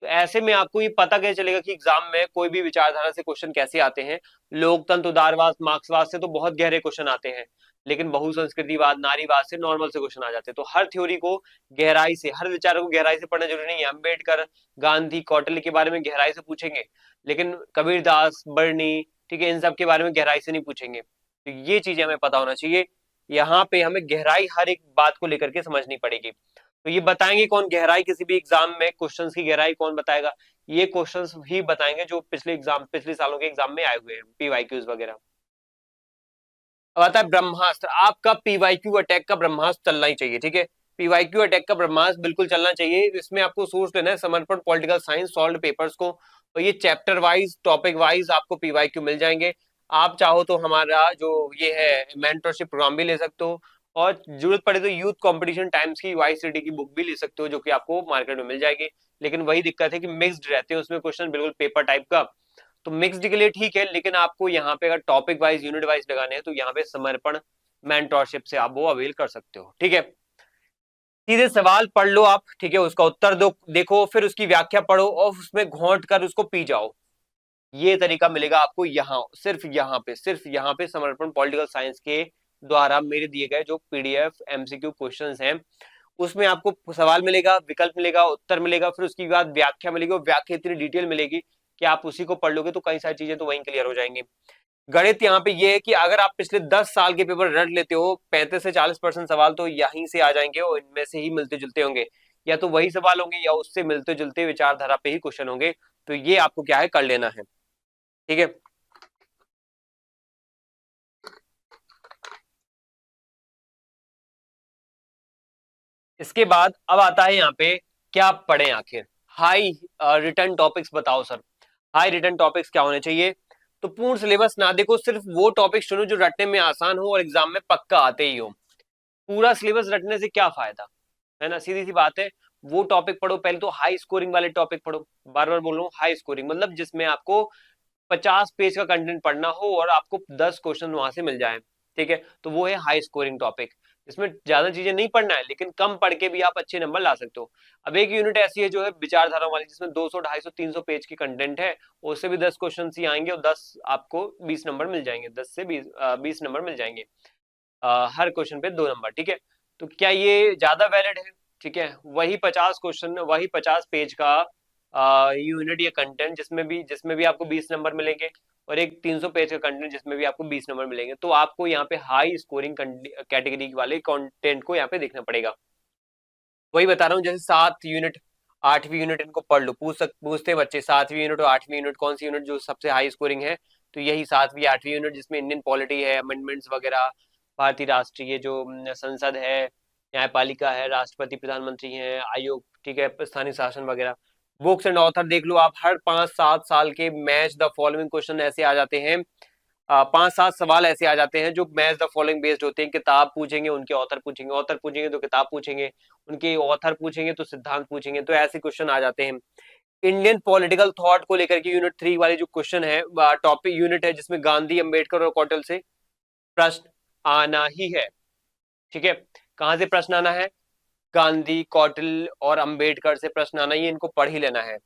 तो ऐसे में आपको ये पता कैसे चलेगा कि एग्जाम में कोई भी विचारधारा से क्वेश्चन कैसे आते हैं। लोकतंत्र, उदारवाद, मार्क्सवाद से तो बहुत गहरे क्वेश्चन आते हैं, लेकिन बहुसंस्कृतिवाद, नारीवाद से नॉर्मल से क्वेश्चन आ जाते हैं। तो हर थ्योरी को गहराई से, हर विचार को गहराई से पढ़ना जरूरी नहीं है। अम्बेडकर, गांधी, कौटिल्य के बारे में गहराई से पूछेंगे, लेकिन कबीरदास, बर्नी, ठीक है, इन सब के बारे में गहराई से नहीं पूछेंगे। तो ये चीजें हमें पता होना चाहिए। यहाँ पे हमें गहराई हर एक बात को लेकर के समझनी पड़ेगी। तो ये बताएंगे कौन गहराई, किसी भी एग्जाम में क्वेश्चंस की गहराई कौन बताएगा? ये क्वेश्चंस ही बताएंगे जो पिछले एग्जाम, पिछले सालों के एग्जाम में आए हुए हैं, पीवाईक्यूज वगैरह। अब आता है ब्रह्मास्त्र। आपका पीवाईक्यू अटैक का ब्रह्मास्त्र चलना ही चाहिए, ठीक है। पीवाईक्यू अटैक का ब्रह्मास्त्र बिल्कुल चलना चाहिए। इसमें आपको सोर्स लेना है समर्पण पॉलिटिकल साइंस सॉल्व पेपर्स को, और ये चैप्टर वाइज, टॉपिक वाइज आपको पीवाईक्यू मिल जाएंगे। आप चाहो तो हमारा जो ये है मेंटरशिप प्रोग्राम भी ले सकते हो, और जरूरत पड़े तो यूथ कंपटीशन टाइम्स की वाईसीटी की बुक भी ले सकते हो, जो कि आपको मार्केट में मिल जाएगी। लेकिन वही दिक्कत है कि मिक्स्ड रहते हैं उसमें क्वेश्चन, बिल्कुल पेपर टाइप का। तो मिक्स्ड के लिए ठीक है, लेकिन आपको यहाँ पे अगर टॉपिक वाइज, यूनिट वाइज लगाने हैं, तो यहाँ पे समर्पण मेंटरशिप से आप वो अवेल कर सकते हो, ठीक है। सीधे सवाल पढ़ लो आप, ठीक है, उसका उत्तर दो, देखो, फिर उसकी व्याख्या पढ़ो और उसमें घोंट कर उसको पी जाओ। ये तरीका मिलेगा आपको यहाँ, सिर्फ यहाँ पे समर्पण पॉलिटिकल साइंस के द्वारा मेरे दिए गए जो पीडीएफ एमसीक्यू क्वेश्चंस हैं, उसमें आपको सवाल मिलेगा, विकल्प मिलेगा, उत्तर मिलेगा, फिर उसके बाद व्याख्या मिलेगी, और व्याख्या इतनी डिटेल मिलेगी कि आप उसी को पढ़ लोगे तो कई सारी चीजें तो वहीं क्लियर हो जाएंगी। गणित यहाँ पे ये है कि अगर आप पिछले 10 साल के पेपर रट लेते हो, 35 से 40% सवाल तो यहीं से आ जाएंगे, और इनमें से ही मिलते जुलते होंगे, या तो वही सवाल होंगे या उससे मिलते जुलते विचारधारा पे ही क्वेश्चन होंगे। तो ये आपको क्या है, कर लेना है, ठीक है। इसके बाद अब आता है यहाँ पे क्या पढ़ें आखिर। हाई रिटर्न टॉपिक्स बताओ सर, हाई रिटर्न टॉपिक्स क्या होने चाहिए? तो पूर्ण सिलेबस ना देखो, सिर्फ वो टॉपिक चुनो जो रटने में आसान हो और एग्जाम में पक्का आते ही हो। पूरा सिलेबस रटने से क्या फायदा, है ना, सीधी सी बात है। वो टॉपिक पढ़ो, पहले तो हाई स्कोरिंग वाले टॉपिक पढ़ो। बार बार बोल रहा हूँ, हाई स्कोरिंग मतलब जिसमें आपको 50 पेज का कंटेंट पढ़ना हो और आपको 10 क्वेश्चन वहां से मिल जाए, ठीक है, तो वो है हाई स्कोरिंग टॉपिक। इसमें ज्यादा चीजें नहीं पढ़ना है, लेकिन कम पढ़ के भी आप अच्छे नंबर ला सकते हो। अब एक यूनिट ऐसी है जो है विचारधारा वाली, जिसमें 200, 250, 300 पेज की कंटेंट है, उससे भी 10 क्वेश्चन ही आएंगे, और 10 आपको 20 नंबर मिल जाएंगे, 10 से 20 नंबर मिल जाएंगे, हर क्वेश्चन पे 2 नंबर, ठीक है। तो क्या ये ज्यादा वैलिड है? ठीक है, वही 50 क्वेश्चन, वही 50 पेज का यूनिट या कंटेंट, जिसमें भी आपको 20 नंबर मिलेंगे, और एक 300 पेज का कंटेंट जिसमें भी आपको 20 नंबर मिलेंगे। तो आपको यहाँ पे हाई स्कोरिंग कैटेगरी वाले कंटेंट को यहाँ पे देखना पड़ेगा। वही बता रहा हूँ, जैसे 7 यूनिट 8वीं यूनिट इनको पढ़ लो, पूछते हैं बच्चे 7वीं यूनिट और 8वीं यूनिट कौन सी यूनिट जो सबसे हाई स्कोरिंग है, तो यही 7वीं 8वीं यूनिट जिसमें इंडियन पॉलिटी है, अमेंडमेंट्स वगैरह, भारतीय राष्ट्रीय जो संसद है, न्यायपालिका है, राष्ट्रपति प्रधानमंत्री है, आयोग, ठीक है, स्थानीय शासन वगैरह। बुक्स एंड ऑथर देख लो आप, हर 5-7 साल के मैच द फॉलोइंग क्वेश्चन ऐसे आ जाते हैं, 5-7 सवाल ऐसे आ जाते हैं जो मैच द फॉलोइंग बेस्ड होते हैं। किताब पूछेंगे, उनके ऑथर पूछेंगे, ऑथर पूछेंगे तो किताब पूछेंगे, उनके ऑथर पूछेंगे तो सिद्धांत पूछेंगे, तो ऐसे क्वेश्चन आ जाते हैं। इंडियन पॉलिटिकल थॉट को लेकर के यूनिट 3 वाली जो क्वेश्चन है, टॉपिक यूनिट है जिसमें गांधी, अंबेडकर और कौटिल्य से प्रश्न आना ही है। ठीक है, कहां से प्रश्न आना है? गांधी, कौटिल्य और अंबेडकर से प्रश्न आना ही, इनको पढ़ ही लेना है।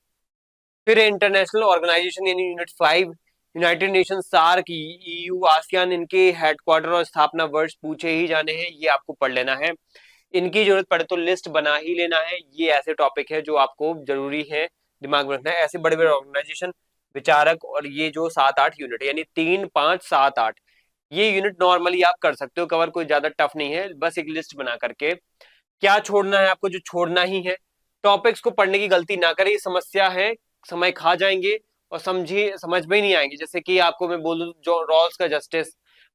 फिर इंटरनेशनल ऑर्गेनाइजेशन यानी unit 5, United Nation, SAARC, EU, ASEAN, इनके हेडक्वार्टर और स्थापना वर्ष पूछे ही जाने हैं, ये आपको पढ़ लेना है। इनकी जरूरत पड़े तो लिस्ट बना ही लेना है। ये ऐसे टॉपिक है जो आपको जरूरी है दिमाग में रखना है। ऐसे बड़े बड़े ऑर्गेनाइजेशन, विचारक और ये जो 7-8 यूनिट यानी 3, 5, 7, 8 ये यूनिट नॉर्मली आप कर सकते हो कवर, कोई ज्यादा टफ नहीं है। बस एक लिस्ट बना करके क्या छोड़ना है आपको, जो छोड़ना ही है। टॉपिक्स को पढ़ने की गलती ना करें, ये समस्या है, समय खा जाएंगे और समझ में ही नहीं आएंगे। जैसे कि आपको मैं बोलूं जो रॉल्स का जस्टिस,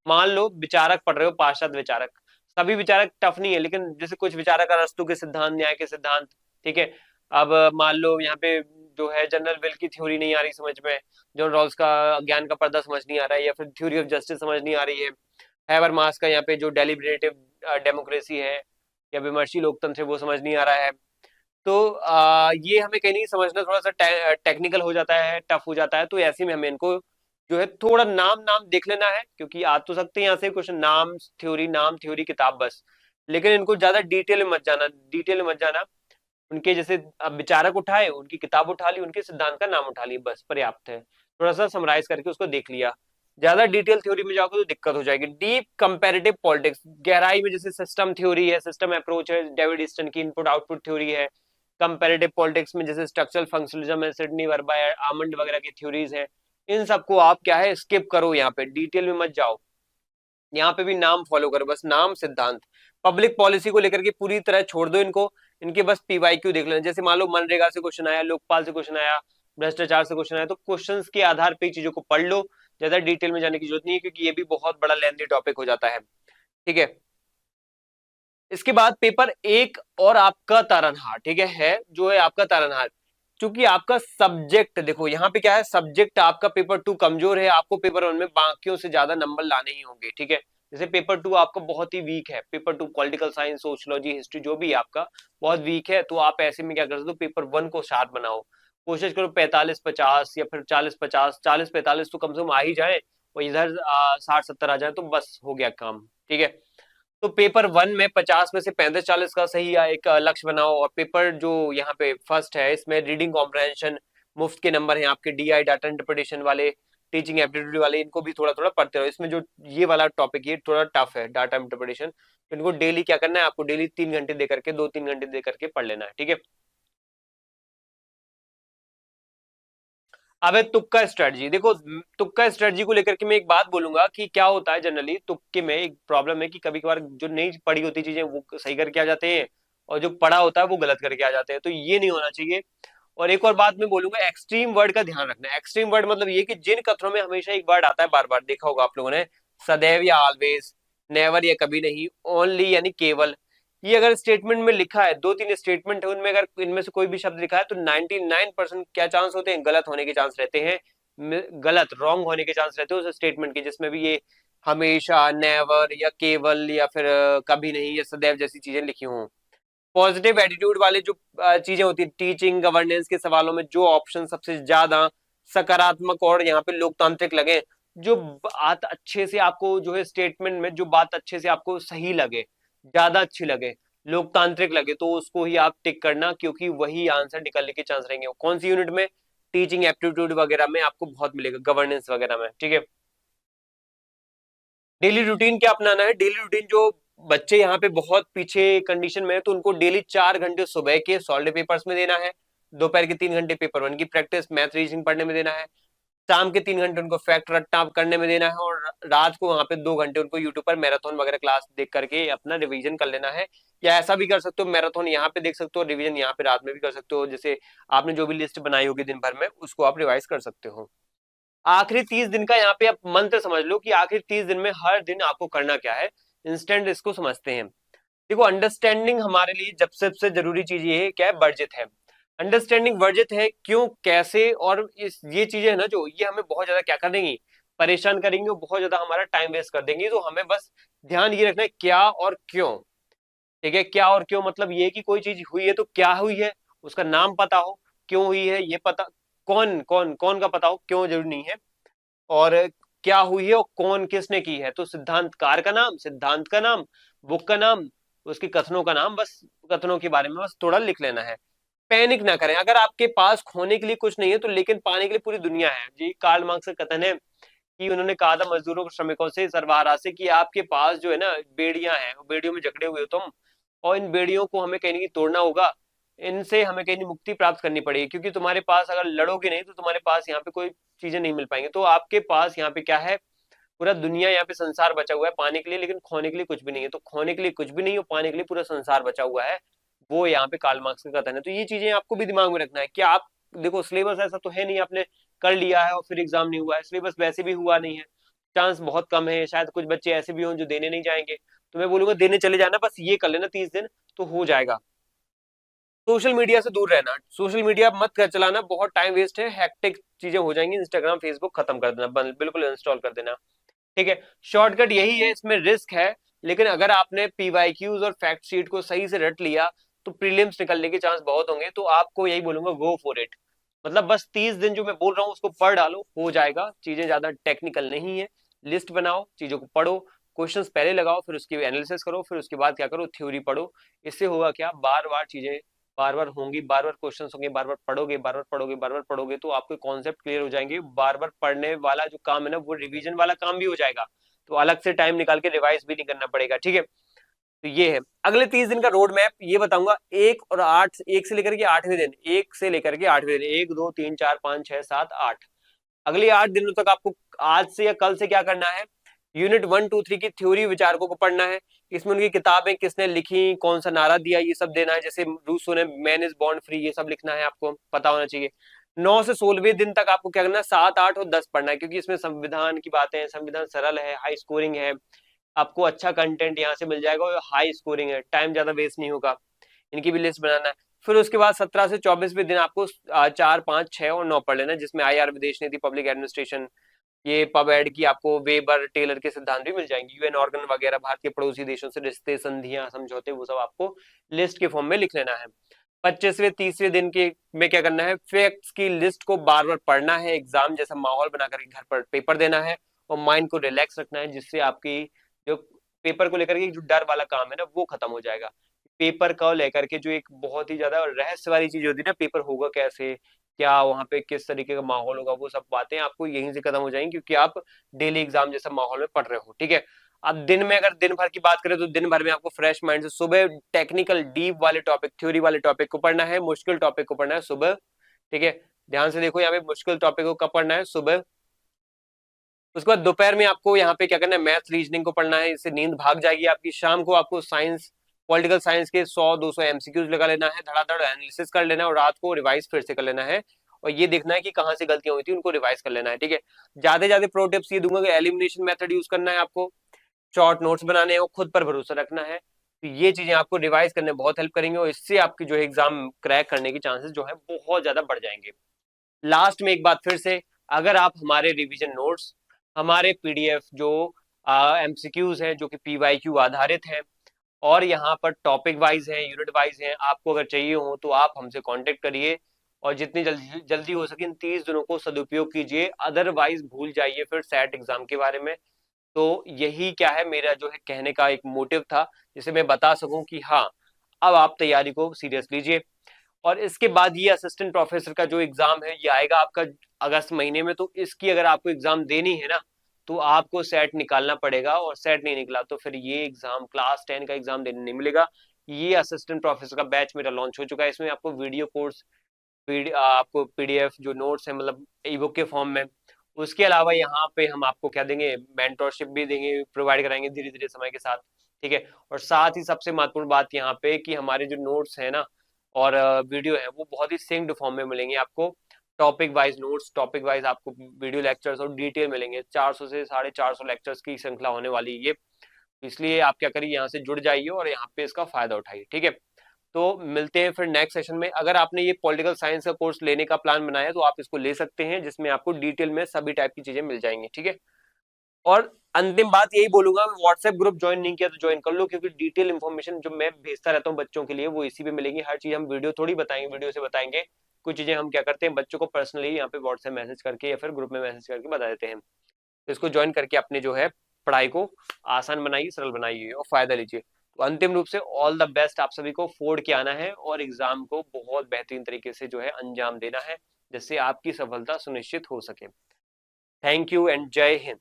मान लो विचारक पढ़ रहे हो, पाश्चात्य विचारक, सभी विचारक टफ नहीं है, लेकिन जैसे कुछ विचारक अरस्तु के सिद्धांत, न्याय के सिद्धांत, ठीक है। अब मान लो यहाँ पे जो है जनरल विल की थ्योरी नहीं आ रही समझ में, जॉन रॉल्स का ज्ञान का पर्दा समझ नहीं आ रहा है, या फिर थ्योरी ऑफ जस्टिस समझ नहीं आ रही है, हैबरमास का यहाँ पे जो डेलिब्रेटिव डेमोक्रेसी है या विमर्शी लोकतंत्र है वो समझ नहीं आ रहा है। तो ये हमें कहीं नहीं समझना, थोड़ा सा टेक्निकल हो जाता है, टफ हो जाता है, तो ऐसे में हमें इनको जो है थोड़ा नाम नाम देख लेना है, क्योंकि आ तो सकते हैं यहाँ से क्वेश्चन, नाम थ्योरी किताब बस, लेकिन इनको ज्यादा डिटेल में मत जाना। उनके जैसे अब विचारक उठाए, उनकी किताब उठा ली, उनके सिद्धांत का नाम उठा ली, बस पर्याप्त है। थोड़ा सा समराइज करके उसको देख लिया। ज्यादा डिटेल थ्योरी में जाओगे तो दिक्कत हो जाएगी। डीप कंपैरेटिव पॉलिटिक्स, गहराई में जैसे सिस्टम थ्योरी है, सिस्टम अप्रोच है, डेविड ईस्टन की इनपुट आउटपुट थ्योरी है। कंपैरेटिव पॉलिटिक्स में जैसे स्ट्रक्चरल फंक्शनलिज्म है, सिडनी वर्बा, आमंड वगैरह की थ्योरीज है, इन सबको आप क्या है स्किप करो, यहाँ पे डिटेल में मत जाओ। यहाँ पे भी नाम फॉलो करो, बस नाम, सिद्धांत। पब्लिक पॉलिसी को लेकर के पूरी तरह छोड़ दो इनको, इनके बस पीवाईक्यू देख लेना। जैसे मान लो मनरेगा से क्वेश्चन आया, लोकपाल से क्वेश्चन आया, भ्रष्टाचार से क्वेश्चन आया, तो क्वेश्चंस के आधार पर चीजों को पढ़ लो, ज्यादा डिटेल में जाने की जरूरत नहीं है, क्योंकि ये भी बहुत बड़ा लेंथी टॉपिक हो जाता है। ठीक है, इसके बाद पेपर 1 और आपका तारनहार, ठीक है जो है आपका तारनहार। क्योंकि आपका सब्जेक्ट देखो यहाँ पे क्या है, सब्जेक्ट आपका पेपर 2 कमजोर है, आपको पेपर 1 में बाकियों से ज्यादा नंबर लाने ही होंगे। ठीक है, जैसे पेपर 2 आपका बहुत ही वीक है, paper 2 political science, sociology, history जो भी आपका बहुत वीक है, तो आप ऐसे में क्या कर सकते हो, पेपर 1 को शार्प बनाओ, कोशिश करो 45-50 या फिर 40-50, 40-45 तो कम से कम आ ही जाए, और इधर 60-70 आ जाए तो बस हो गया काम। ठीक है, तो पेपर 1 में 50 में से 35-40 का सही एक लक्ष्य बनाओ। और पेपर जो यहाँ पे फर्स्ट है, इसमें रीडिंग कॉम्प्रहेंशन, मुफ्त के नंबर हैं आपके, डीआई डाटा इंटरप्रिटेशन वाले, टीचिंग एप्टीट्यूड वाले, इनको भी थोड़ा थोड़ा पढ़ते रहो। इसमें जो ये वाला टॉपिक ये थोड़ा टफ है, डाटा इंटरप्रिटेशन, तो इनको डेली क्या करना है, आपको डेली 3 घंटे दे करके, 2-3 घंटे दे करके पढ़ लेना है। ठीक है, अब है तुक्का स्ट्रेटजी। देखो तुक्का स्ट्रेटजी को लेकर के मैं एक बात बोलूंगा कि क्या होता है, जनरली तुक्के में एक प्रॉब्लम है कि कभी कभार जो नहीं पढ़ी होती चीजें वो सही करके आ जाते हैं, और जो पढ़ा होता है वो गलत करके आ जाते हैं, तो ये नहीं होना चाहिए। और एक और बात मैं बोलूंगा, एक्सट्रीम वर्ड का ध्यान रखना है। एक्सट्रीम वर्ड मतलब ये कि जिन कथनों में हमेशा एक वर्ड आता है, बार बार देखा होगा आप लोगों ने, सदैव या ऑलवेज, नेवर या कभी नहीं, ओनली यानी केवल, ये अगर स्टेटमेंट में लिखा है, 2-3 स्टेटमेंट है उनमें अगर इनमें से कोई भी शब्द लिखा है, तो 99% क्या चांस होते हैं, गलत होने के चांस रहते हैं, गलत रॉन्ग होने के चांस रहते हैं उस स्टेटमेंट के, जिसमें भी ये हमेशा, नेवर या केवल या फिर कभी नहीं या सदैव जैसी चीजें लिखी हों। पॉजिटिव एटीट्यूड वाले जो चीजें होती है, टीचिंग गवर्नेंस के सवालों में जो ऑप्शन सबसे ज्यादा सकारात्मक और यहाँ पे लोकतांत्रिक लगे, जो बात अच्छे से आपको जो है स्टेटमेंट में जो बात अच्छे से आपको सही लगे, ज्यादा अच्छी लगे, लोकतांत्रिक लगे, तो उसको ही आप टिक करना, क्योंकि वही आंसर निकलने के चांस रहेंगे। कौन सी यूनिट में? टीचिंग एप्टीट्यूड वगैरह में आपको बहुत मिलेगा, गवर्नेंस वगैरह में। ठीक है, डेली रूटीन क्या अपनाना है? डेली रूटीन जो बच्चे यहाँ पे बहुत पीछे कंडीशन में है, तो उनको डेली 4 घंटे सुबह के सॉल्व पेपर्स में देना है, दोपहर के 3 घंटे पेपर 1 की प्रैक्टिस, मैथ रीजनिंग पढ़ने में देना है, शाम के 3 घंटे उनको फैक्ट रट्टा करने में देना है, और रात को वहां पे 2 घंटे उनको यूट्यूब पर मैराथन वगैरह क्लास देख करके अपना रिवीजन कर लेना है। या ऐसा भी कर सकते हो, मैराथन यहाँ पे देख सकते हो, रिवीजन यहाँ पे रात में भी कर सकते हो। जैसे आपने जो भी लिस्ट बनाई होगी दिन भर में, उसको आप रिवाइज कर सकते हो। आखिरी 30 दिन का यहाँ पे आप मंत्र समझ लो कि आखिरी 30 दिन में हर दिन आपको करना क्या है। इंस्टेंट इसको समझते हैं। देखो, अंडरस्टैंडिंग हमारे लिए जब सबसे जरूरी चीज ये है, क्या है, वर्जित है। अंडरस्टैंडिंग वर्जित है, क्यों, कैसे, और इस ये चीजें है ना जो ये हमें बहुत ज्यादा क्या कर देंगी, परेशान करेंगे, और बहुत ज्यादा हमारा टाइम वेस्ट कर देंगी। तो हमें बस ध्यान ये रखना है क्या और क्यों। ठीक है, क्या और क्यों मतलब ये कि कोई चीज हुई है तो क्या हुई है, उसका नाम पता हो, क्यों हुई है ये पता, कौन कौन कौन का पता हो, क्यों जरूरी नहीं है, और क्या हुई है और कौन किसने की है। तो सिद्धांतकार का नाम, सिद्धांत का नाम, बुक का नाम, उसके कथनों का नाम, बस कथनों के बारे में बस थोड़ा लिख लेना है। पैनिक ना करें, अगर आपके पास खोने के लिए कुछ नहीं है तो लेकिन पाने के लिए पूरी दुनिया है। जी कार्ल मार्क्स का कथन है कि उन्होंने कहा था मजदूरों श्रमिकों से, सरबराह से, कि आपके पास जो है ना बेड़ियां हैं, बेड़ियों में जकड़े हुए हो तुम, और इन बेड़ियों को हमें कहीं नहीं तोड़ना होगा, इनसे हमें कहीं मुक्ति प्राप्त करनी पड़ेगी, क्योंकि तुम्हारे पास अगर लड़ोगे नहीं तो तुम्हारे पास यहाँ पे कोई चीजें नहीं मिल पाएंगी। तो आपके पास यहाँ पे क्या है, पूरा दुनिया, यहाँ पे संसार बचा हुआ है पाने के लिए, लेकिन खोने के लिए कुछ भी नहीं है। तो खोने के लिए कुछ भी नहीं है, पाने के लिए पूरा संसार बचा हुआ है। वो यहाँ पे कार्ल मार्क्स का कथन है। तो ये चीजें आपको भी दिमाग में रखना है कि आप देखो, सिलेबस ऐसा तो है नहीं आपने कर लिया है और फिर एग्जाम नहीं हुआ है, सिलेबस वैसे भी हुआ नहीं है, चांस बहुत कम है, शायद कुछ बच्चे ऐसे भी हों जो देने नहीं जाएंगे। तो मैं बोलूंगा देने चले जाना, बस ये कर लेना 30 दिन तो हो जाएगा। सोशल मीडिया से दूर रहना, सोशल मीडिया मत कर चलाना, बहुत टाइम वेस्ट है, हेक्टिक चीजें हो जाएंगी। इंस्टाग्राम फेसबुक खत्म कर देना, बिल्कुल इंस्टॉल कर देना। ठीक है, शॉर्टकट यही है, इसमें रिस्क है, लेकिन अगर आपने पीवाईक्यूज और फैक्ट शीट को सही से रट लिया तो प्रीलिम्स निकलने के चांस बहुत होंगे। तो आपको यही बोलूंगा, गो फॉर इट। मतलब बस 30 दिन जो मैं बोल रहा हूँ उसको पढ़ डालो, हो जाएगा। चीजें ज्यादा टेक्निकल नहीं है। लिस्ट बनाओ, चीजों को पढ़ो, क्वेश्चंस पहले लगाओ, फिर उसकी एनालिसिस करो, फिर उसके बाद क्या करो, थ्योरी पढ़ो। इससे होगा क्या, बार बार चीजें बार बार होंगी, बार बार क्वेश्चन होंगे, बार बार पढ़ोगे, बार बार पढ़ोगे, बार बार पढ़ोगे, तो आपके कॉन्सेप्ट क्लियर हो जाएंगे। बार बार पढ़ने वाला जो काम है ना, वो रिवीजन वाला काम भी हो जाएगा। तो अलग से टाइम निकाल के रिवाइज भी नहीं करना पड़ेगा। ठीक है, तो ये है अगले 30 दिन का रोड मैप, ये बताऊंगा। 1 से लेकर के 8वें दिन, 1 से लेकर के 8वें दिन, 1 2 3 4 5 6 7 8, अगले 8 दिनों तक आपको आज से या कल से क्या करना है, यूनिट 1 2 3 की थ्योरी विचारकों को पढ़ना है। इसमें उनकी किताबें किसने लिखी, कौन सा नारा दिया, ये सब देना है। जैसे रूसो ने मैन इज बॉर्न फ्री, ये सब लिखना है, आपको पता होना चाहिए। 9 से 16वें दिन तक आपको क्या करना है, 7 8 और 10 पढ़ना है, क्योंकि इसमें संविधान की बातें हैं, संविधान सरल है, हाई स्कोरिंग है, आपको अच्छा कंटेंट यहाँ से मिल जाएगा, और हाई स्कोरिंग है, टाइम ज्यादा वेस्ट नहीं होगा। इनकी भी लिस्ट बनाना है। फिर उसके बाद 17 से 24वें दिन आपको 4 5 6 और 9 पढ़ लेना है, जिसमें IR विदेश नीति, पब्लिक एडमिनिस्ट्रेशन, ये पब एड की आपको वेबर टेलर के सिद्धांत भी मिल जाएंगे, UN ऑर्गन वगैरह, भारत के पड़ोसी देशों से रिश्ते, संधियां, समझौते, वो सब आपको लिस्ट के फॉर्म में लिख लेना है। 25वें 30वें दिन के में क्या करना है, फैक्ट्स की लिस्ट को बार बार पढ़ना है, एग्जाम जैसा माहौल बना करके घर पर पेपर देना है, और माइंड को रिलैक्स रखना है, जिससे आपकी जो पेपर को लेकर के जो डर वाला काम है ना, वो खत्म हो जाएगा। पेपर को लेकर के जो एक बहुत ही ज्यादा रहस्य वाली चीज होती है ना, पेपर होगा कैसे, क्या वहां पे किस तरीके का माहौल होगा, वो सब बातें आपको यहीं से खत्म हो जाएंगी, क्योंकि आप डेली एग्जाम जैसा माहौल में पढ़ रहे हो। ठीक है, अब दिन में अगर दिन भर की बात करें तो दिन भर में आपको फ्रेश माइंड से सुबह टेक्निकल डीप वाले टॉपिक, थ्योरी वाले टॉपिक को पढ़ना है, मुश्किल टॉपिक को पढ़ना है सुबह। ठीक है, ध्यान से देखो, यहाँ पे मुश्किल टॉपिक को कब पढ़ना है, सुबह। उसके बाद दोपहर में आपको यहाँ पे क्या करना है, मैथ रीजनिंग को पढ़ना है, इससे नींद भाग जाएगी आपकी। शाम को आपको साइंस, पॉलिटिकल साइंस के 100 200 MCQs लगा लेना है, धड़ाधड़ एनालिसिस कर लेना है, और रात को रिवाइज फिर से कर लेना है, और ये देखना है कि कहाँ से गलतियां हुई थी, उनको रिवाइज कर लेना है। ठीक है, ज्यादा ज्यादा प्रो टिप्स ये दूंगा कि एलिमिनेशन मेथड यूज करना है आपको, शॉर्ट नोट्स बनाने हैं, और खुद पर भरोसा रखना है। तो ये चीजें आपको रिवाइज करने में बहुत हेल्प करेंगे, और इससे आपकी जो है एग्जाम क्रैक करने के चांसेस जो है बहुत ज्यादा बढ़ जाएंगे। लास्ट में एक बात फिर से, अगर आप हमारे रिवीजन नोट्स, हमारे PDF जो MCQs हैं, जो कि PYQ आधारित हैं, और यहाँ पर टॉपिक वाइज है, यूनिट वाइज है, आपको अगर चाहिए हो तो आप हमसे कांटेक्ट करिए, और जितनी जल्दी जल्दी हो सके इन 30 दिनों को सदुपयोग कीजिए, अदरवाइज भूल जाइए फिर सेट एग्जाम के बारे में। तो यही क्या है, मेरा जो है कहने का एक मोटिव था, जिसे मैं बता सकूं कि हाँ, अब आप तैयारी को सीरियस लीजिए। और इसके बाद ये असिस्टेंट प्रोफेसर का जो एग्जाम है, ये आएगा आपका अगस्त महीने में। तो इसकी अगर आपको एग्जाम देनी है ना, तो आपको सेट निकालना पड़ेगा, और सेट नहीं निकला तो फिर ये एग्जाम, क्लास 10 का एग्जाम देने नहीं मिलेगा। ये असिस्टेंट प्रोफेसर का बैच मेरा लॉन्च हो चुका है, इसमें आपको वीडियो कोर्स, आपको PDF जो नोट्स है, मतलब ई बुक के फॉर्म में, उसके अलावा यहाँ पे हम आपको क्या देंगे, मेंटोरशिप भी देंगे, प्रोवाइड कराएंगे धीरे धीरे समय के साथ, ठीक है। और साथ ही सबसे महत्वपूर्ण बात यहाँ पे कि हमारे जो नोट्स है ना और वीडियो है वो बहुत ही सिंक्ड फॉर्म में मिलेंगे आपको। Topic wise notes, topic wise आपको वीडियो लेक्चर्स और डिटेल मिलेंगे। 400 से 450 लेक्चर्स की श्रृंखला होने वाली है ये। इसलिए आप क्या करिए, यहाँ से जुड़ जाइए और यहाँ पे इसका फायदा उठाइए, ठीक है। तो मिलते हैं फिर नेक्स्ट सेशन में। अगर आपने ये पॉलिटिकल साइंस का कोर्स लेने का प्लान बनाया है तो आप इसको ले सकते हैं, जिसमें आपको डिटेल में सभी टाइप की चीजें मिल जाएंगी, ठीक है। और अंतिम बात यही बोलूंगा, व्हाट्सएप ग्रुप ज्वाइन नहीं किया तो ज्वाइन कर लो, क्योंकि डिटेल इन्फॉर्मेशन जो मैं भेजता रहता हूँ बच्चों के लिए वो इसी पे मिलेंगी। हर चीज हम वीडियो थोड़ी बताएंगे, वीडियो से बताएंगे। कुछ चीजें हम क्या करते हैं, बच्चों को पर्सनली यहाँ पे व्हाट्सएप मैसेज करके या फिर ग्रुप में मैसेज करके बता देते हैं। तो इसको ज्वाइन करके अपने जो है पढ़ाई को आसान बनाइए, सरल बनाइए और फायदा लीजिए। तो अंतिम रूप से ऑल द बेस्ट आप सभी को, फोड़ के आना है और एग्जाम को बहुत बेहतरीन तरीके से जो है अंजाम देना है, जिससे आपकी सफलता सुनिश्चित हो सके। थैंक यू एंड जय हिंद।